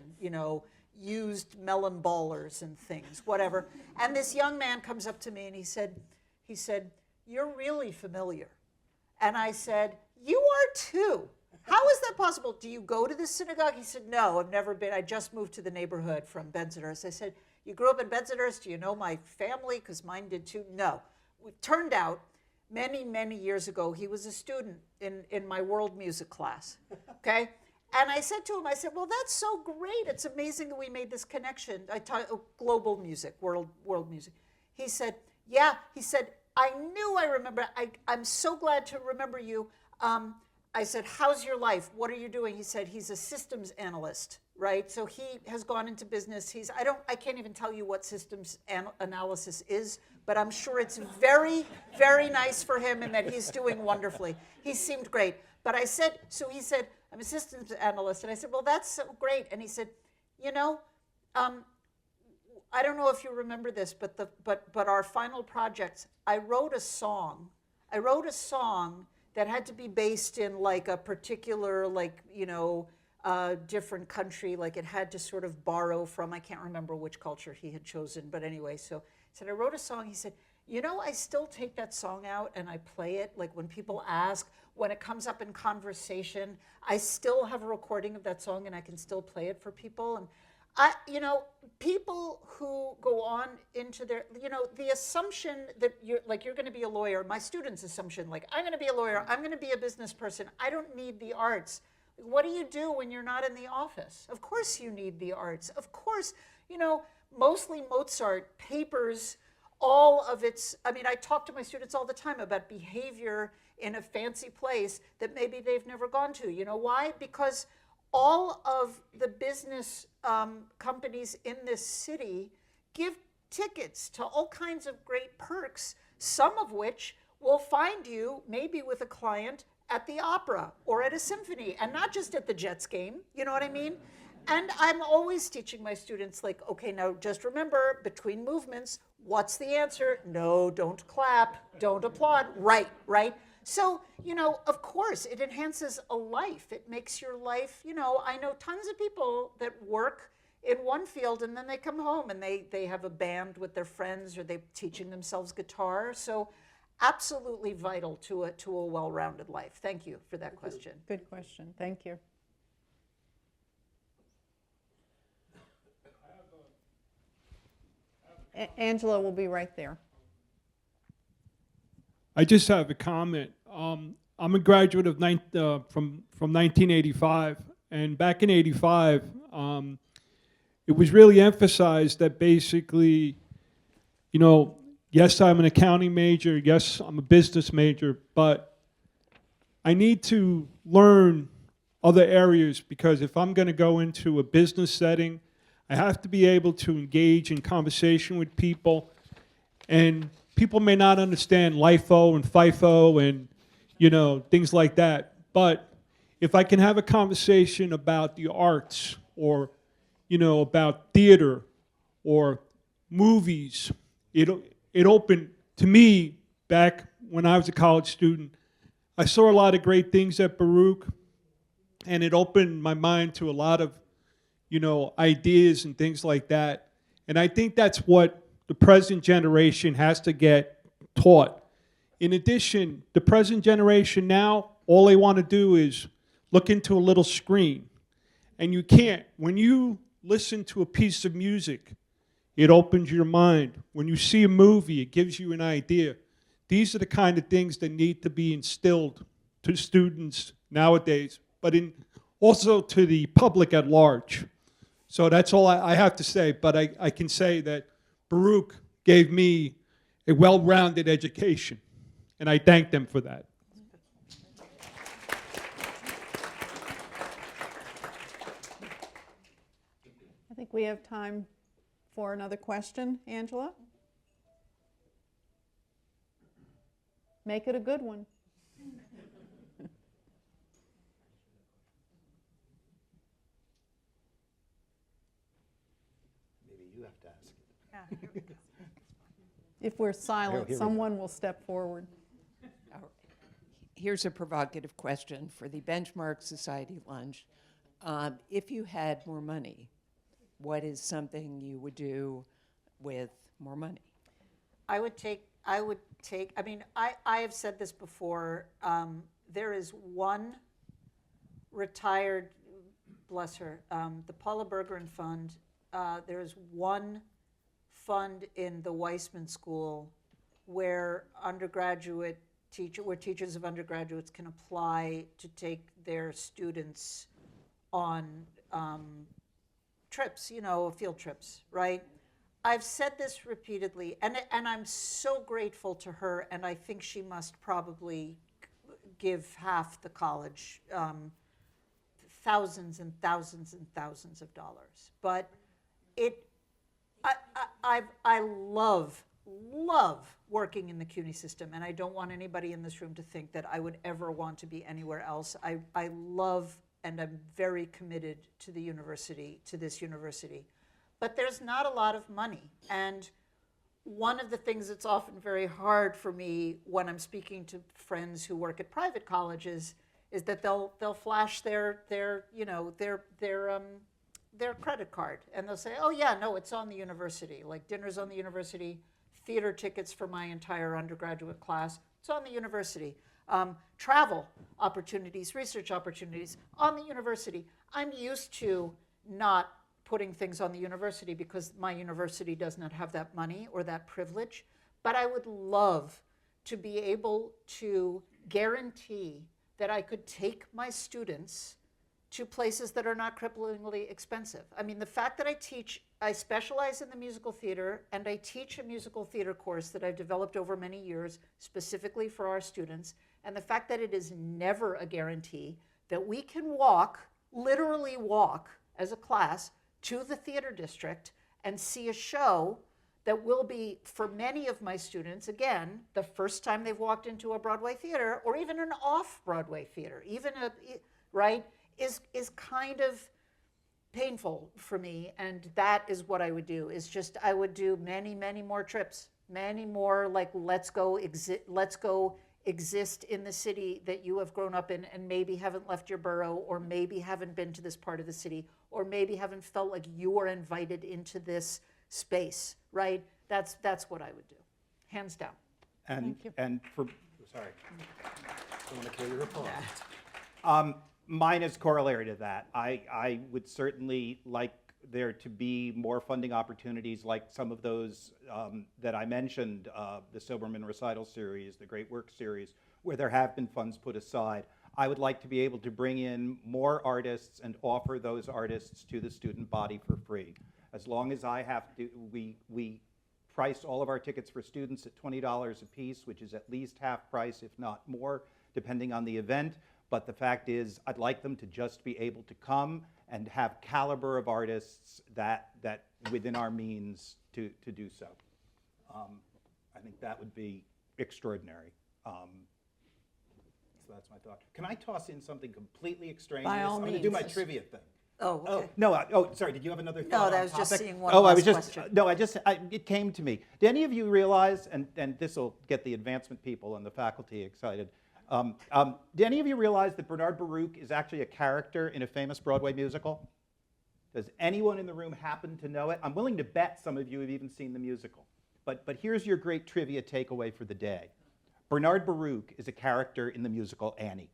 used melon ballers and things, whatever. And this young man comes up to me and he said, "You're really familiar." And I said, "You are too. How is that possible? Do you go to the synagogue?" He said, "No, I've never been. I just moved to the neighborhood from Bensonhurst." I said, "You grew up in Bensonhurst? Do you know my family? Because mine did too." No. It turned out, many, many years ago, he was a student in my world music class, okay? And I said to him, "Well, that's so great. It's amazing that we made this connection." I taught global music, world music. He said, yeah, he said, I knew I remember. I'm so glad to remember you. I said, how's your life? What are you doing? He said, he's a systems analyst, right? So he has gone into business. I can't even tell you what systems analysis is, but I'm sure it's very, very nice for him and that he's doing wonderfully. He seemed great. But I said, so he said, I'm a systems analyst. And I said, well, that's so great. And he said, you know, I don't know if you remember this, but our final projects, I wrote a song that had to be based in like a particular, like, you know, different country. Like it had to sort of borrow from, I can't remember which culture he had chosen, but anyway, so he said, I wrote a song. He said, you know, I still take that song out and I play it. Like when people ask, when it comes up in conversation, I still have a recording of that song and I can still play it for people. And you know, people who go on into their, you know, the assumption that you're going to be a lawyer, my students' assumption, like, I'm going to be a lawyer, I'm going to be a business person, I don't need the arts. What do you do when you're not in the office? Of course you need the arts. Of course, you know, mostly Mozart papers all of its, I mean, I talk to my students all the time about behavior in a fancy place that maybe they've never gone to. You know why? Because all of the business companies in this city give tickets to all kinds of great perks, some of which will find you maybe with a client at the opera or at a symphony and not just at the Jets game, you know what I mean? And I'm always teaching my students, like, okay, now just remember, between movements, what's the answer? No, don't clap, don't applaud, right, right? So, you know, of course, it enhances a life. It makes your life, you know, I know tons of people that work in one field and then they come home and they have a band with their friends or they're teaching themselves guitar. So absolutely vital to a well-rounded life. Thank you for that question. Good question. Thank you. Angela will be right there. I just have a comment. I'm a graduate of from 1985, and back in '85, it was really emphasized that basically, you know, yes, I'm an accounting major, yes, I'm a business major, but I need to learn other areas because if I'm going to go into a business setting, I have to be able to engage in conversation with people, and people may not understand LIFO and FIFO and, you know, things like that. But if I can have a conversation about the arts or, you know, about theater or movies, it opened, to me, back when I was a college student, I saw a lot of great things at Baruch, and it opened my mind to a lot of, you know, ideas and things like that. And I think that's what the present generation has to get taught. In addition, the present generation now, all they want to do is look into a little screen. And you can't. When you listen to a piece of music, it opens your mind. When you see a movie, it gives you an idea. These are the kind of things that need to be instilled to students nowadays, but also to the public at large. So that's all I have to say, but I can say that Baruch gave me a well-rounded education, and I thank them for that. I think we have time for another question. Angela? Make it a good one. If we're silent, Here we someone will step forward. Here's a provocative question for the Benchmark Society Lunch. If you had more money, what is something you would do with more money? I mean, I have said this before, there is one retired, bless her, the Paula Bergeron Fund, there is one fund in the Weissman School where where teachers of undergraduates can apply to take their students on trips, you know, field trips, right? I've said this repeatedly, and I'm so grateful to her, and I think she must probably give half the college thousands and thousands and thousands of dollars. But I love working in the CUNY system, and I don't want anybody in this room to think that I would ever want to be anywhere else. I love and I'm very committed to the university, to this university. But there's not a lot of money. And one of the things that's often very hard for me when I'm speaking to friends who work at private colleges is that they'll flash their credit card, and they'll say, oh yeah, no, it's on the university. Like dinner's on the university, theater tickets for my entire undergraduate class, it's on the university. Travel opportunities, research opportunities, on the university. I'm used to not putting things on the university because my university does not have that money or that privilege, but I would love to be able to guarantee that I could take my students to places that are not cripplingly expensive. I mean, the fact that I specialize in the musical theater, and I teach a musical theater course that I've developed over many years specifically for our students, and the fact that it is never a guarantee that we can literally walk as a class to the theater district and see a show that will be, for many of my students, again, the first time they've walked into a Broadway theater, or even an off-Broadway theater, is kind of painful for me. And that is what I would do, I would do many, many more trips, many more, like, let's go exist in the city that you have grown up in and maybe haven't left your borough, or maybe haven't been to this part of the city, or maybe haven't felt like you are invited into this space, right? That's what I would do, hands down. Sorry, don't want to kill your applause. Mine is corollary to that. I would certainly like there to be more funding opportunities like some of those that I mentioned, the Silberman Recital Series, the Great Work Series, where there have been funds put aside. I would like to be able to bring in more artists and offer those artists to the student body for free. As long as I have to, we price all of our tickets for students at $20 a piece, which is at least half price, if not more, depending on the event. But the fact is, I'd like them to just be able to come and have caliber of artists that within our means to do so. I think that would be extraordinary. So that's my thought. Can I toss in something completely extraneous? By all I'm going to means. do my trivia thing. Oh, okay. No, sorry, did you have another thought? No, I on was just topic? seeing one I last was just, question. no, it came to me. Do any of you realize, and this will get the advancement people and the faculty excited, do any of you realize that Bernard Baruch is actually a character in a famous Broadway musical? Does anyone in the room happen to know it? I'm willing to bet some of you have even seen the musical. But here's your great trivia takeaway for the day. Bernard Baruch is a character in the musical Annie.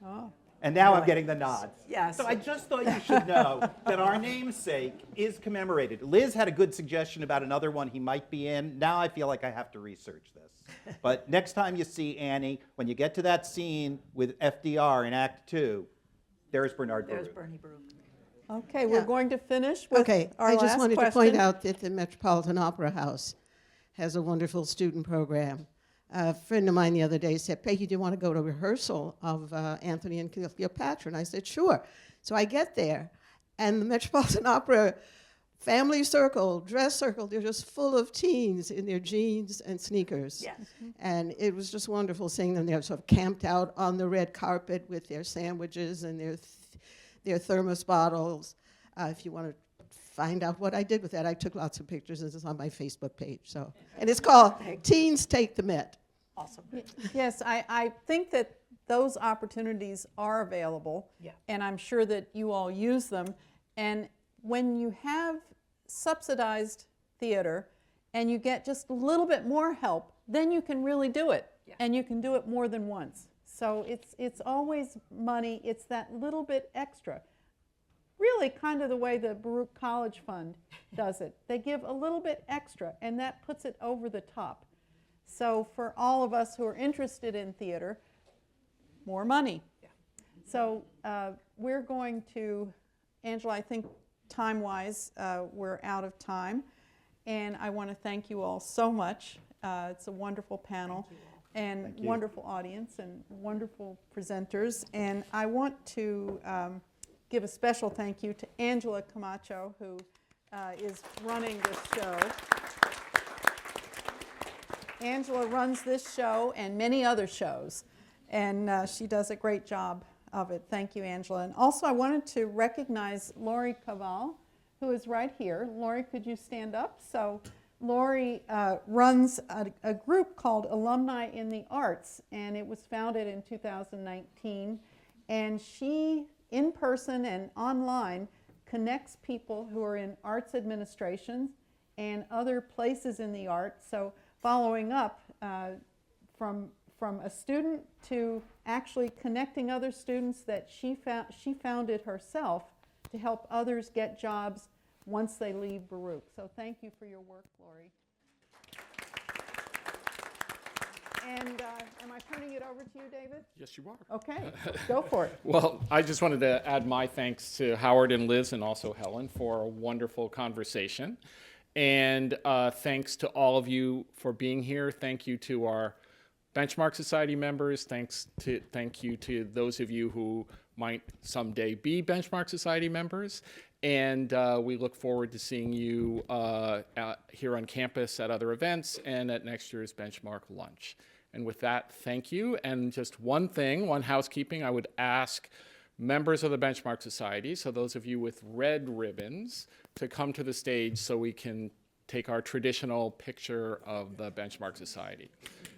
Oh. And now I'm getting the nods. Yes. So I just thought you should know that our namesake is commemorated. Liz had a good suggestion about another one he might be in. Now I feel like I have to research this. But next time you see Annie, when you get to that scene with FDR in Act 2, there's Bernard Baruch. There's Bernie Baruch. Okay, we're going to finish with Okay, our I just last wanted question. to point out that the Metropolitan Opera House has a wonderful student program. A friend of mine the other day said, Peggy, do you want to go to a rehearsal of Anthony and Cleopatra? And I said, sure. So I get there, and the Metropolitan Opera family circle, dress circle, they're just full of teens in their jeans and sneakers. Yes. And it was just wonderful seeing them. They're sort of camped out on the red carpet with their sandwiches and their thermos bottles. If you want to find out what I did with that, I took lots of pictures. This is on my Facebook page. So, and it's called Teens Take the Met. Awesome. Yes, I think that those opportunities are available, Yeah. and I'm sure that you all use them. And when you have subsidized theater and you get just a little bit more help, then you can really do it, Yeah. and you can do it more than once. So it's always money. It's that little bit extra. Really kind of the way the Baruch College Fund does it. They give a little bit extra, and that puts it over the top. So for all of us who are interested in theater, more money. Yeah. So we're going to, Angela, I think time-wise, we're out of time. And I want to thank you all so much. It's a wonderful panel and wonderful audience and wonderful presenters. And I want to give a special thank you to Angela Camacho, who is running this show. Angela runs this show and many other shows, and she does a great job of it. Thank you, Angela. And also I wanted to recognize Lori Caval, who is right here. Lori, could you stand up? So Lori runs a group called Alumni in the Arts, and it was founded in 2019. And she, in person and online, connects people who are in arts administrations and other places in the arts. So following up from a student to actually connecting other students that she founded herself to help others get jobs once they leave Baruch. So thank you for your work, Lori. And am I turning it over to you, David? Yes, you are. Okay, go for it. Well, I just wanted to add my thanks to Howard and Liz and also Helen for a wonderful conversation. And thanks to all of you for being here. Thank you to our Benchmark Society members. Thank you to those of you who might someday be Benchmark Society members. And we look forward to seeing you here on campus at other events and at next year's Benchmark Lunch. And with that, thank you. And just one housekeeping, I would ask members of the Benchmark Society, so those of you with red ribbons, to come to the stage so we can take our traditional picture of the Benchmark Society.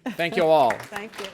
Thank you all. Thank you.